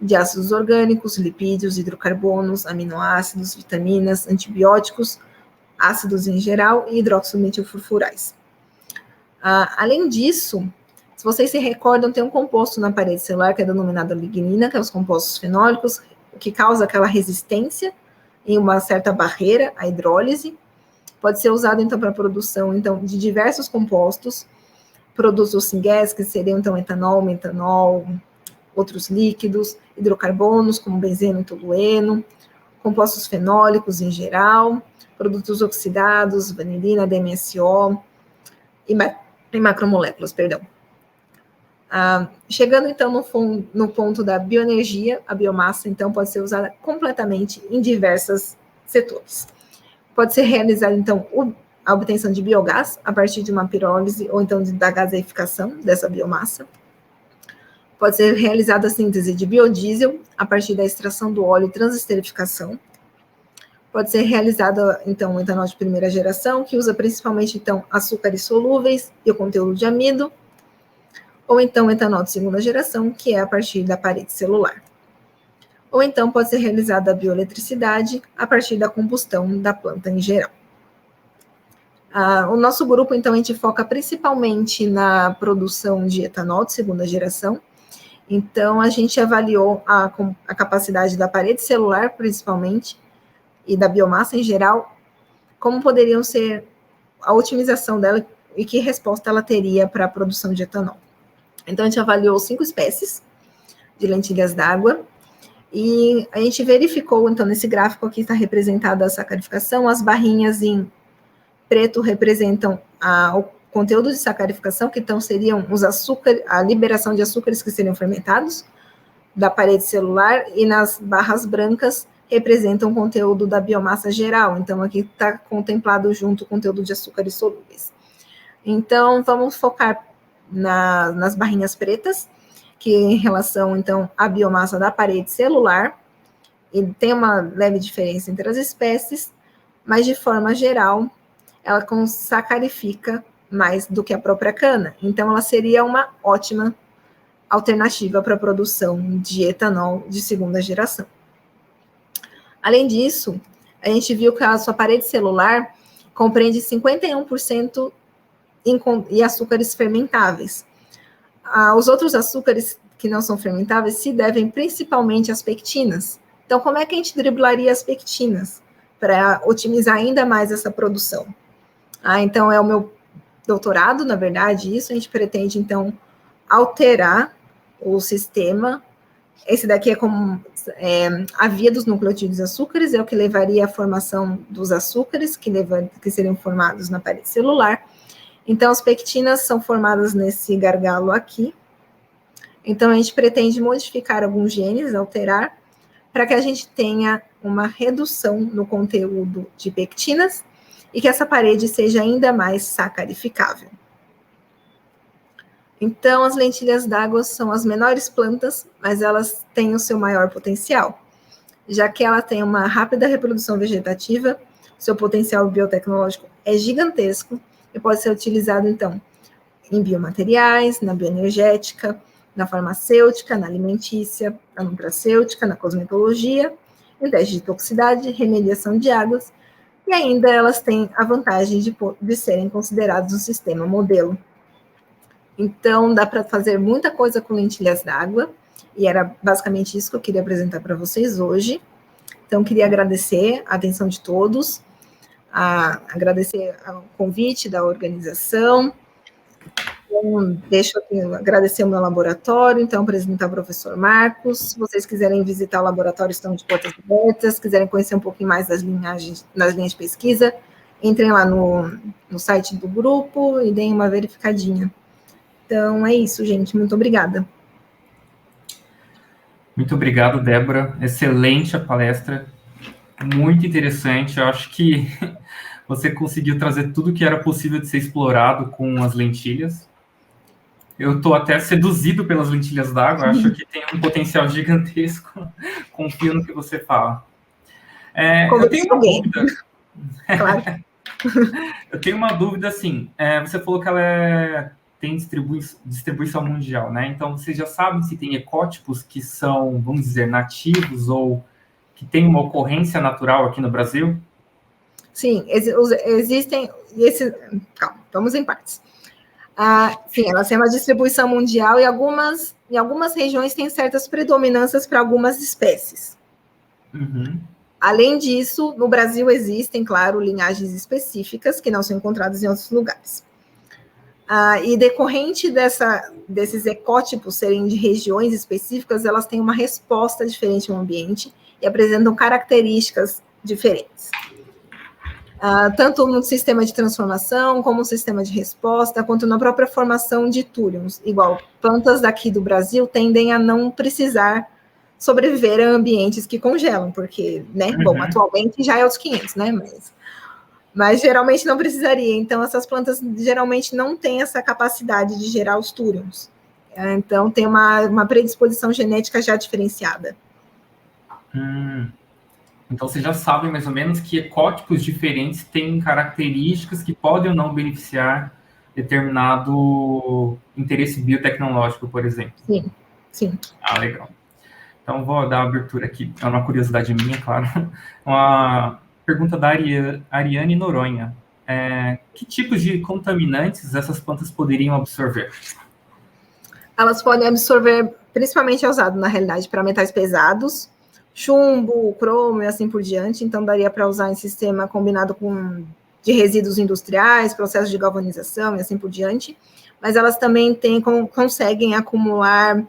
de ácidos orgânicos, lipídios, hidrocarbonos, aminoácidos, vitaminas, antibióticos, ácidos em geral e hidroximetilfurfurais. Além disso, se vocês se recordam, tem um composto na parede celular que é denominado lignina, que é os compostos fenólicos, que causa aquela resistência em uma certa barreira à hidrólise, Pode ser usado, então, para a produção, então, de diversos compostos, produtos syngas, que seriam, então, etanol, metanol, outros líquidos, hidrocarbonos, como benzeno e tolueno, compostos fenólicos em geral, produtos oxidados, vanilina, DMSO e macromoléculas, perdão. Chegando, então, no ponto da bioenergia, a biomassa, então, pode ser usada completamente em diversos setores. Pode ser realizada, então, a obtenção de biogás a partir de uma pirólise ou, então, da gaseificação dessa biomassa. Pode ser realizada a síntese de biodiesel a partir da extração do óleo e transesterificação. Pode ser realizada, então, o etanol de primeira geração, que usa principalmente, então, açúcares solúveis e o conteúdo de amido, ou então etanol de segunda geração, que é a partir da parede celular. Ou então pode ser realizada a bioeletricidade a partir da combustão da planta em geral. O nosso grupo, então, a gente foca principalmente na produção de etanol de segunda geração. Então, a gente avaliou a capacidade da parede celular, principalmente, e da biomassa em geral, como poderiam ser a otimização dela e que resposta ela teria para a produção de etanol. Então, a gente avaliou 5 espécies de lentilhas d'água e a gente verificou, então, nesse gráfico aqui está representada a sacarificação, as barrinhas em preto representam o conteúdo de sacarificação, que então seriam os açúcares, a liberação de açúcares que seriam fermentados da parede celular, e nas barras brancas representam o conteúdo da biomassa geral. Então, aqui está contemplado junto o conteúdo de açúcares solúveis. Então, vamos focar nas barrinhas pretas, que em relação, então, à biomassa da parede celular, e tem uma leve diferença entre as espécies, mas, de forma geral, ela sacarifica mais do que a própria cana. Então, ela seria uma ótima alternativa para a produção de etanol de segunda geração. Além disso, a gente viu que a sua parede celular compreende 51% em açúcares fermentáveis. Os outros açúcares que não são fermentáveis se devem principalmente às pectinas. Então, como é que a gente driblaria as pectinas para otimizar ainda mais essa produção? Então, é o meu doutorado, na verdade, isso. A gente pretende, então, alterar o sistema. Esse daqui é como a via dos nucleotídeos açúcares, é o que levaria à formação dos açúcares, que seriam formados na parede celular. Então, as pectinas são formadas nesse gargalo aqui. Então, a gente pretende modificar alguns genes, alterar, para que a gente tenha uma redução no conteúdo de pectinas e que essa parede seja ainda mais sacarificável. Então, as lentilhas d'água são as menores plantas, mas elas têm o seu maior potencial, já que ela tem uma rápida reprodução vegetativa, seu potencial biotecnológico é gigantesco e pode ser utilizado, então, em biomateriais, na bioenergética, na farmacêutica, na alimentícia, na nutracêutica, na cosmetologia, em teste de toxicidade, remediação de águas, e ainda elas têm a vantagem de serem consideradas um sistema modelo. Então, dá para fazer muita coisa com lentilhas d'água, e era basicamente isso que eu queria apresentar para vocês hoje. Então, queria agradecer a atenção de todos, agradecer o convite da organização. Então, deixo aqui agradecer o meu laboratório, então, apresentar o professor Marcos. Se vocês quiserem visitar o laboratório, estão de portas abertas. Se quiserem conhecer um pouquinho mais das linhas de pesquisa, entrem lá no site do grupo e deem uma verificadinha. Então, é isso, gente. Muito obrigada. Muito obrigado, Débora. Excelente a palestra. Muito interessante. Eu acho que você conseguiu trazer tudo que era possível de ser explorado com as lentilhas. Eu estou até seduzido pelas lentilhas d'água. Acho que tem um potencial gigantesco. Confio no que você fala. Eu tenho uma dúvida. Claro. Eu tenho uma dúvida, assim. Você falou que ela tem distribuição mundial, né? Então, vocês já sabem se tem ecótipos que são, vamos dizer, nativos ou que têm uma ocorrência natural aqui no Brasil? Sim, existem... Calma, vamos em partes. Sim, elas têm uma distribuição mundial e em algumas regiões tem certas predominâncias para algumas espécies. Uhum. Além disso, no Brasil existem, claro, linhagens específicas que não são encontradas em outros lugares. E decorrente desses ecótipos serem de regiões específicas, elas têm uma resposta diferente ao ambiente e apresentam características diferentes. Tanto no sistema de transformação, como no sistema de resposta, quanto na própria formação de túrions. Igual, plantas daqui do Brasil tendem a não precisar sobreviver a ambientes que congelam, porque, né, bom, atualmente já é os 500, né, mas geralmente não precisaria. Então, essas plantas geralmente não têm essa capacidade de gerar os túrions. Então, tem uma predisposição genética já diferenciada. Então, vocês já sabem mais ou menos que ecótipos diferentes têm características que podem ou não beneficiar determinado interesse biotecnológico, por exemplo. Sim, sim. Legal. Então, vou dar abertura aqui. É uma curiosidade minha, claro. Uma pergunta da Ariane Noronha. Que tipos de contaminantes essas plantas poderiam absorver? Elas podem absorver, principalmente é usado, na realidade, para metais pesados, chumbo, cromo e assim por diante. Então, daria para usar em sistema combinado de resíduos industriais, processos de galvanização e assim por diante. Mas elas também conseguem acumular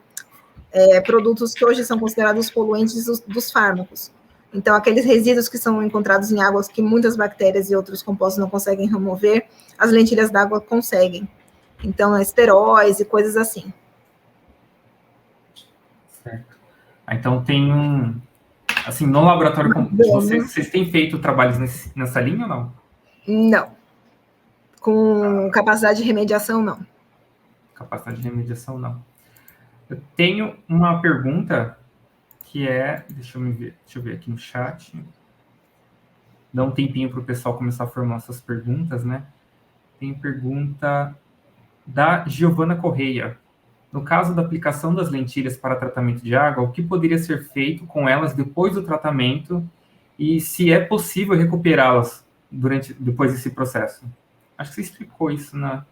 produtos que hoje são considerados poluentes dos fármacos. Então, aqueles resíduos que são encontrados em águas que muitas bactérias e outros compostos não conseguem remover, as lentilhas d'água conseguem. Então, esteróis e coisas assim. Certo. Então, tem assim, no laboratório de vocês têm feito trabalhos nessa linha ou não? Não. Com capacidade de remediação, não. Capacidade de remediação, não. Eu tenho uma pergunta que deixa eu ver aqui no chat. Dá um tempinho para o pessoal começar a formar essas perguntas, né? Tem pergunta da Giovana Correia. No caso da aplicação das lentilhas para tratamento de água, o que poderia ser feito com elas depois do tratamento e se é possível recuperá-las depois desse processo? Acho que você explicou isso, né?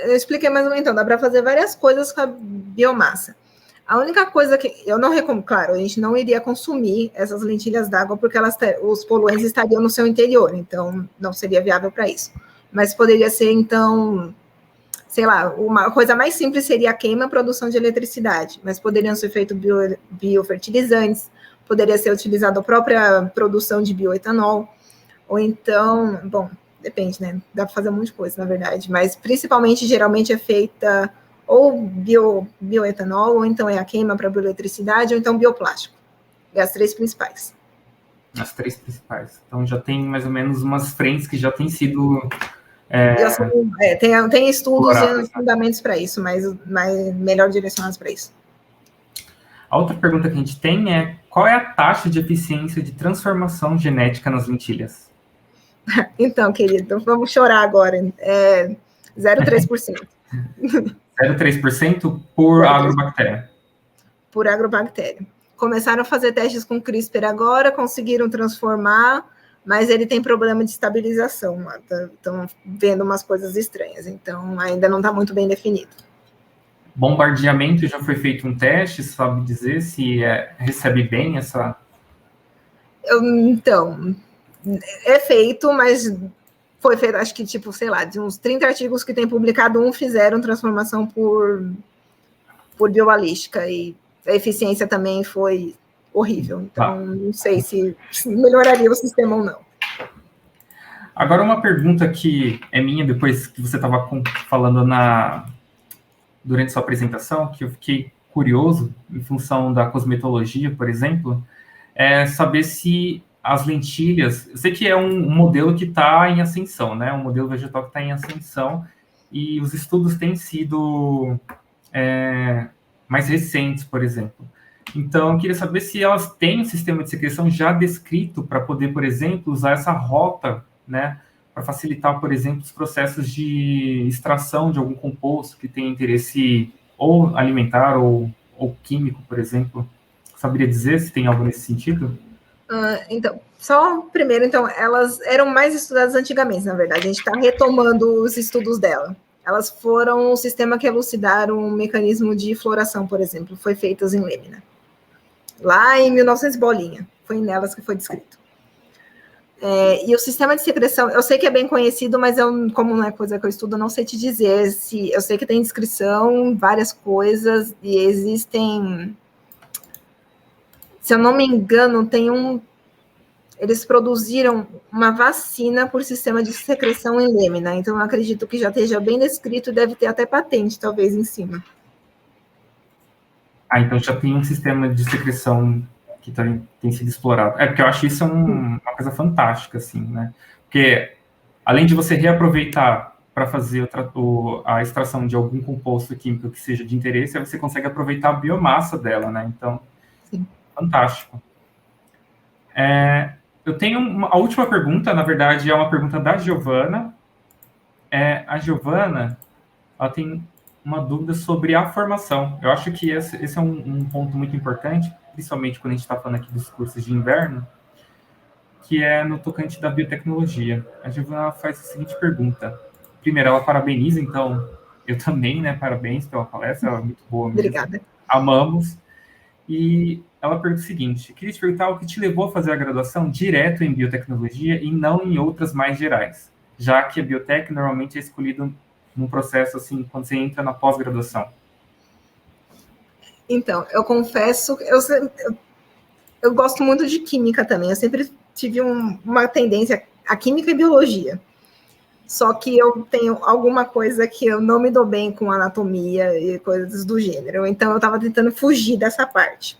Eu expliquei mais ou menos, então, dá para fazer várias coisas com a biomassa. A única coisa que eu não recomendo, claro, a gente não iria consumir essas lentilhas d'água porque os poluentes estariam no seu interior, então não seria viável para isso. Mas poderia ser, então, sei lá, uma coisa mais simples seria a queima e a produção de eletricidade, mas poderiam ser feitos biofertilizantes, poderia ser utilizada a própria produção de bioetanol, ou então, bom, depende, né? Dá para fazer um monte de coisa, na verdade, mas principalmente, geralmente é feita ou bioetanol, ou então é a queima para bioeletricidade, ou então bioplástico. É as três principais. As três principais. Então já tem mais ou menos umas frentes que já têm sido... tem estudos e fundamentos para isso, mas melhor direcionados para isso. A outra pergunta que a gente tem é: qual é a taxa de eficiência de transformação genética nas lentilhas? Então, querido, vamos chorar agora. 0,3%. 0,3% por agrobactéria? Por agrobactéria. Começaram a fazer testes com CRISPR agora, conseguiram transformar, mas ele tem problema de estabilização. Estão vendo umas coisas estranhas, então ainda não está muito bem definido. Bombardeamento, já foi feito um teste, sabe dizer se recebe bem essa... Então, é feito, mas foi feito, acho que, tipo, sei lá, de uns 30 artigos que tem publicado, fizeram transformação por biobalística, e a eficiência também foi horrível. Então, não sei se melhoraria o sistema ou não. Agora, uma pergunta que é minha, depois que você estava falando durante sua apresentação, que eu fiquei curioso, em função da cosmetologia, por exemplo, é saber se as lentilhas... Eu sei que é um modelo que está em ascensão, né? Um modelo vegetal que está em ascensão, e os estudos têm sido mais recentes, por exemplo. Então, eu queria saber se elas têm um sistema de secreção já descrito para poder, por exemplo, usar essa rota, né, para facilitar, por exemplo, os processos de extração de algum composto que tenha interesse ou alimentar ou químico, por exemplo. Saberia dizer se tem algo nesse sentido? Então, só primeiro, então, elas eram mais estudadas antigamente, na verdade. A gente está retomando os estudos dela. Elas foram um sistema que elucidaram um mecanismo de floração, por exemplo, foi feitas em Lêmina, lá em 1900 bolinha. foi nelas que foi descrito. E o sistema de secreção, eu sei que é bem conhecido, mas como não é coisa que eu estudo, eu não sei te dizer. Eu sei que tem descrição, várias coisas, e existem... Se eu não me engano, eles produziram uma vacina por sistema de secreção em lâmina, então eu acredito que já esteja bem descrito e deve ter até patente, talvez, em cima. Então já tem um sistema de secreção que tem sido explorado. Porque eu acho isso uma coisa fantástica, assim, né? Porque, além de você reaproveitar para fazer a extração de algum composto químico que seja de interesse, você consegue aproveitar a biomassa dela, né? Então, sim, fantástico. Eu tenho a última pergunta, na verdade, é uma pergunta da Giovana. A Giovana, ela tem uma dúvida sobre a formação. Eu acho que esse é um ponto muito importante, principalmente quando a gente está falando aqui dos cursos de inverno, que é no tocante da biotecnologia. A Giovana faz a seguinte pergunta. Primeiro, ela parabeniza, então, eu também, né? Parabéns pela palestra, ela é muito boa mesmo. Obrigada. Amamos. E ela pergunta o seguinte: queria te perguntar o que te levou a fazer a graduação direto em biotecnologia e não em outras mais gerais, já que a biotec normalmente é escolhida num processo assim, quando você entra na pós-graduação. Então, eu confesso, eu gosto muito de química também, eu sempre tive uma tendência a química e biologia. Só que eu tenho alguma coisa que eu não me dou bem com anatomia e coisas do gênero. Então, eu estava tentando fugir dessa parte.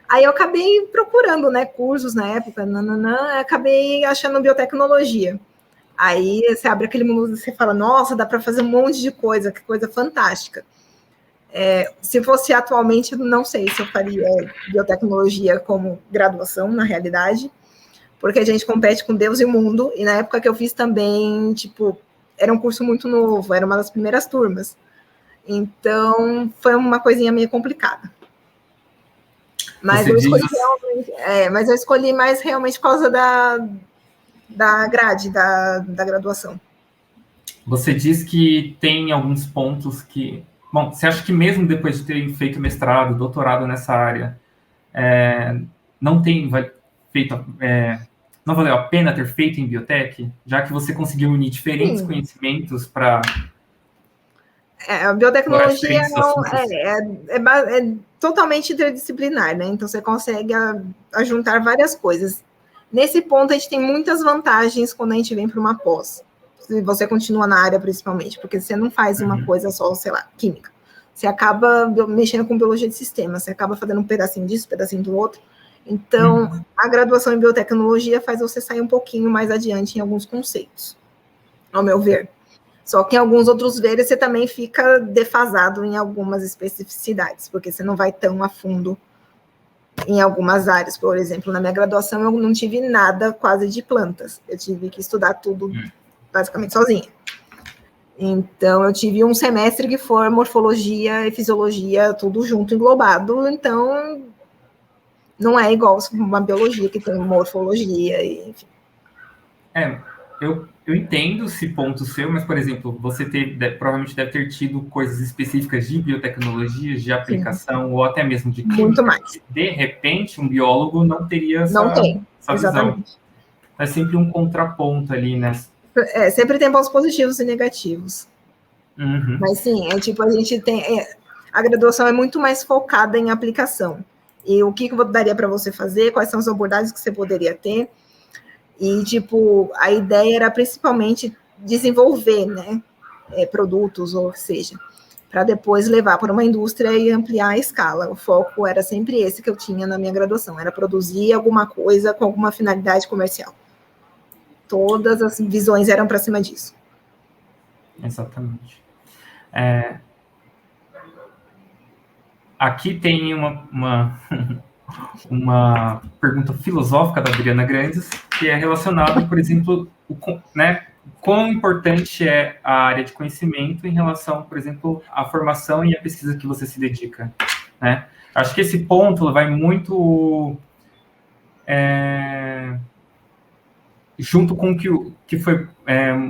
Aí eu acabei procurando, né, cursos na época, acabei achando biotecnologia. Aí você abre aquele mundo e você fala, nossa, dá para fazer um monte de coisa, que coisa fantástica. Se fosse atualmente, não sei se eu faria biotecnologia como graduação, na realidade, porque a gente compete com Deus e o mundo, e na época que eu fiz também, era um curso muito novo, era uma das primeiras turmas. Então, foi uma coisinha meio complicada. Mas eu escolhi mais realmente por causa da grade, da graduação. Você diz que tem alguns pontos que... Bom, você acha que mesmo depois de ter feito mestrado, doutorado nessa área, não valeu a pena ter feito em biotech, já que você conseguiu unir diferentes conhecimentos para... A biotecnologia é totalmente interdisciplinar, né? Então, você consegue juntar várias coisas. Nesse ponto, a gente tem muitas vantagens quando a gente vem para uma pós. Se você continua na área, principalmente, porque você não faz uma coisa só, sei lá, química. Você acaba mexendo com biologia de sistema, você acaba fazendo um pedacinho disso, um pedacinho do outro. Então, a graduação em biotecnologia faz você sair um pouquinho mais adiante em alguns conceitos, ao meu ver. Só que em alguns outros veres você também fica defasado em algumas especificidades, porque você não vai tão a fundo em algumas áreas. Por exemplo, na minha graduação eu não tive nada quase de plantas. Eu tive que estudar tudo basicamente sozinha. Então, eu tive um semestre que foi morfologia e fisiologia, tudo junto, englobado. Então, não é igual uma biologia que tem morfologia, enfim. Eu entendo esse ponto seu, mas, por exemplo, você provavelmente deve ter tido coisas específicas de biotecnologia, de aplicação, sim, ou até mesmo de química. Muito mais. De repente, um biólogo não teria essa visão. É sempre um contraponto ali, né? Sempre tem pontos positivos e negativos. Mas, sim, a gente tem... a graduação é muito mais focada em aplicação. E o que daria para você fazer, quais são as abordagens que você poderia ter. E, a ideia era principalmente desenvolver, né, produtos, ou seja, para depois levar para uma indústria e ampliar a escala. O foco era sempre esse que eu tinha na minha graduação, era produzir alguma coisa com alguma finalidade comercial. Todas as visões eram para cima disso. Exatamente. Aqui tem uma pergunta filosófica da Adriana Grandes, que é relacionada, por exemplo, quão importante é a área de conhecimento em relação, por exemplo, à formação e à pesquisa que você se dedica, né? Acho que esse ponto vai muito junto com o que foi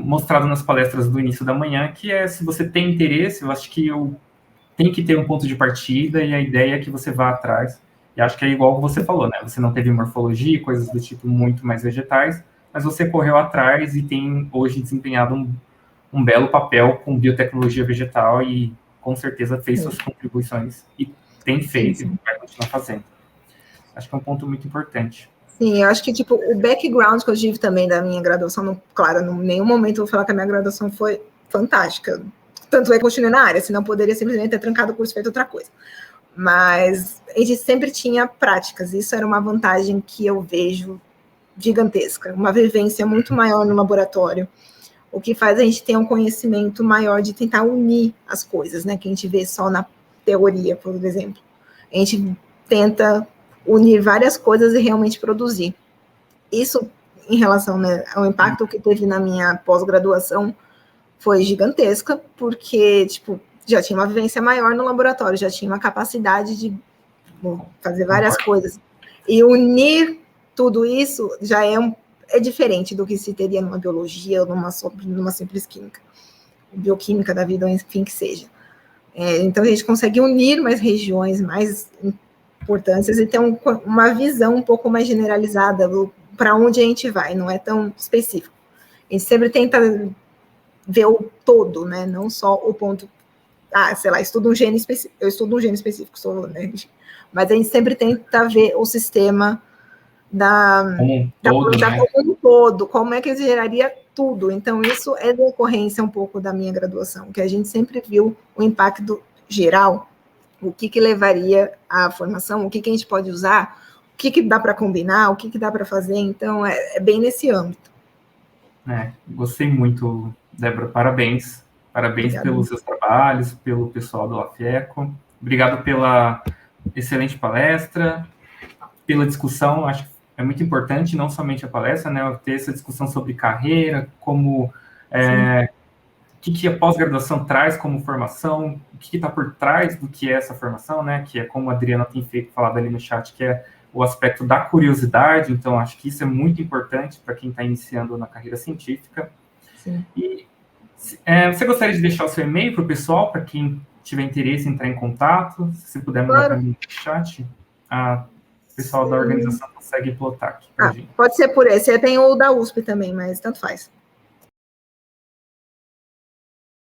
mostrado nas palestras do início da manhã, que se você tem interesse, eu acho que tem que ter um ponto de partida e a ideia é que você vá atrás. E acho que é igual você falou, né? Você não teve morfologia, coisas do tipo muito mais vegetais, mas você correu atrás e tem hoje desempenhado um belo papel com biotecnologia vegetal e com certeza fez suas contribuições e tem feito e vai continuar fazendo. Acho que é um ponto muito importante. Sim, eu acho que, tipo, o background que eu tive também da minha graduação, claro, em nenhum momento eu vou falar que a minha graduação foi fantástica. Tanto é que eu continuei na área, senão poderia simplesmente ter trancado o curso e feito outra coisa. Mas a gente sempre tinha práticas, isso era uma vantagem que eu vejo gigantesca, uma vivência muito maior no laboratório, o que faz a gente ter um conhecimento maior de tentar unir as coisas, né, que a gente vê só na teoria, por exemplo. A gente tenta unir várias coisas e realmente produzir. Isso, em relação, né, ao impacto que teve na minha pós-graduação, foi gigantesca, porque, tipo, já tinha uma vivência maior no laboratório, já tinha uma capacidade de fazer várias coisas. E unir tudo isso já é diferente do que se teria numa biologia ou numa simples química, bioquímica da vida, ou enfim que seja. Então, a gente consegue unir mais regiões, mais importâncias e ter uma visão um pouco mais generalizada para onde a gente vai, não é tão específico. A gente sempre tenta ver o todo, né? Não só o ponto, sei lá, eu estudo um gene específico, né? Mas a gente sempre tenta ver o sistema como um todo, como é que ele geraria tudo. Então, isso é decorrência um pouco da minha graduação, que a gente sempre viu o impacto geral, o que levaria à formação, o que a gente pode usar, o que dá para combinar, o que dá para fazer. Então, é bem nesse âmbito. Gostei muito, Débora, parabéns. Parabéns pelos seus trabalhos, pelo pessoal do LaFieco. Obrigado pela excelente palestra, pela discussão. Acho que é muito importante, não somente a palestra, né, ter essa discussão sobre carreira, como o que a pós-graduação traz como formação, o que está por trás do que é essa formação, né, que é como a Adriana tem falado ali no chat, que é o aspecto da curiosidade. Então, acho que isso é muito importante para quem está iniciando na carreira científica. Sim. E você gostaria de deixar o seu e-mail para o pessoal, para quem tiver interesse em entrar em contato? Se você puder mandar para mim no chat, o pessoal da organização consegue plotar aqui para a gente. Pode ser por esse. Tem o da USP também, mas tanto faz.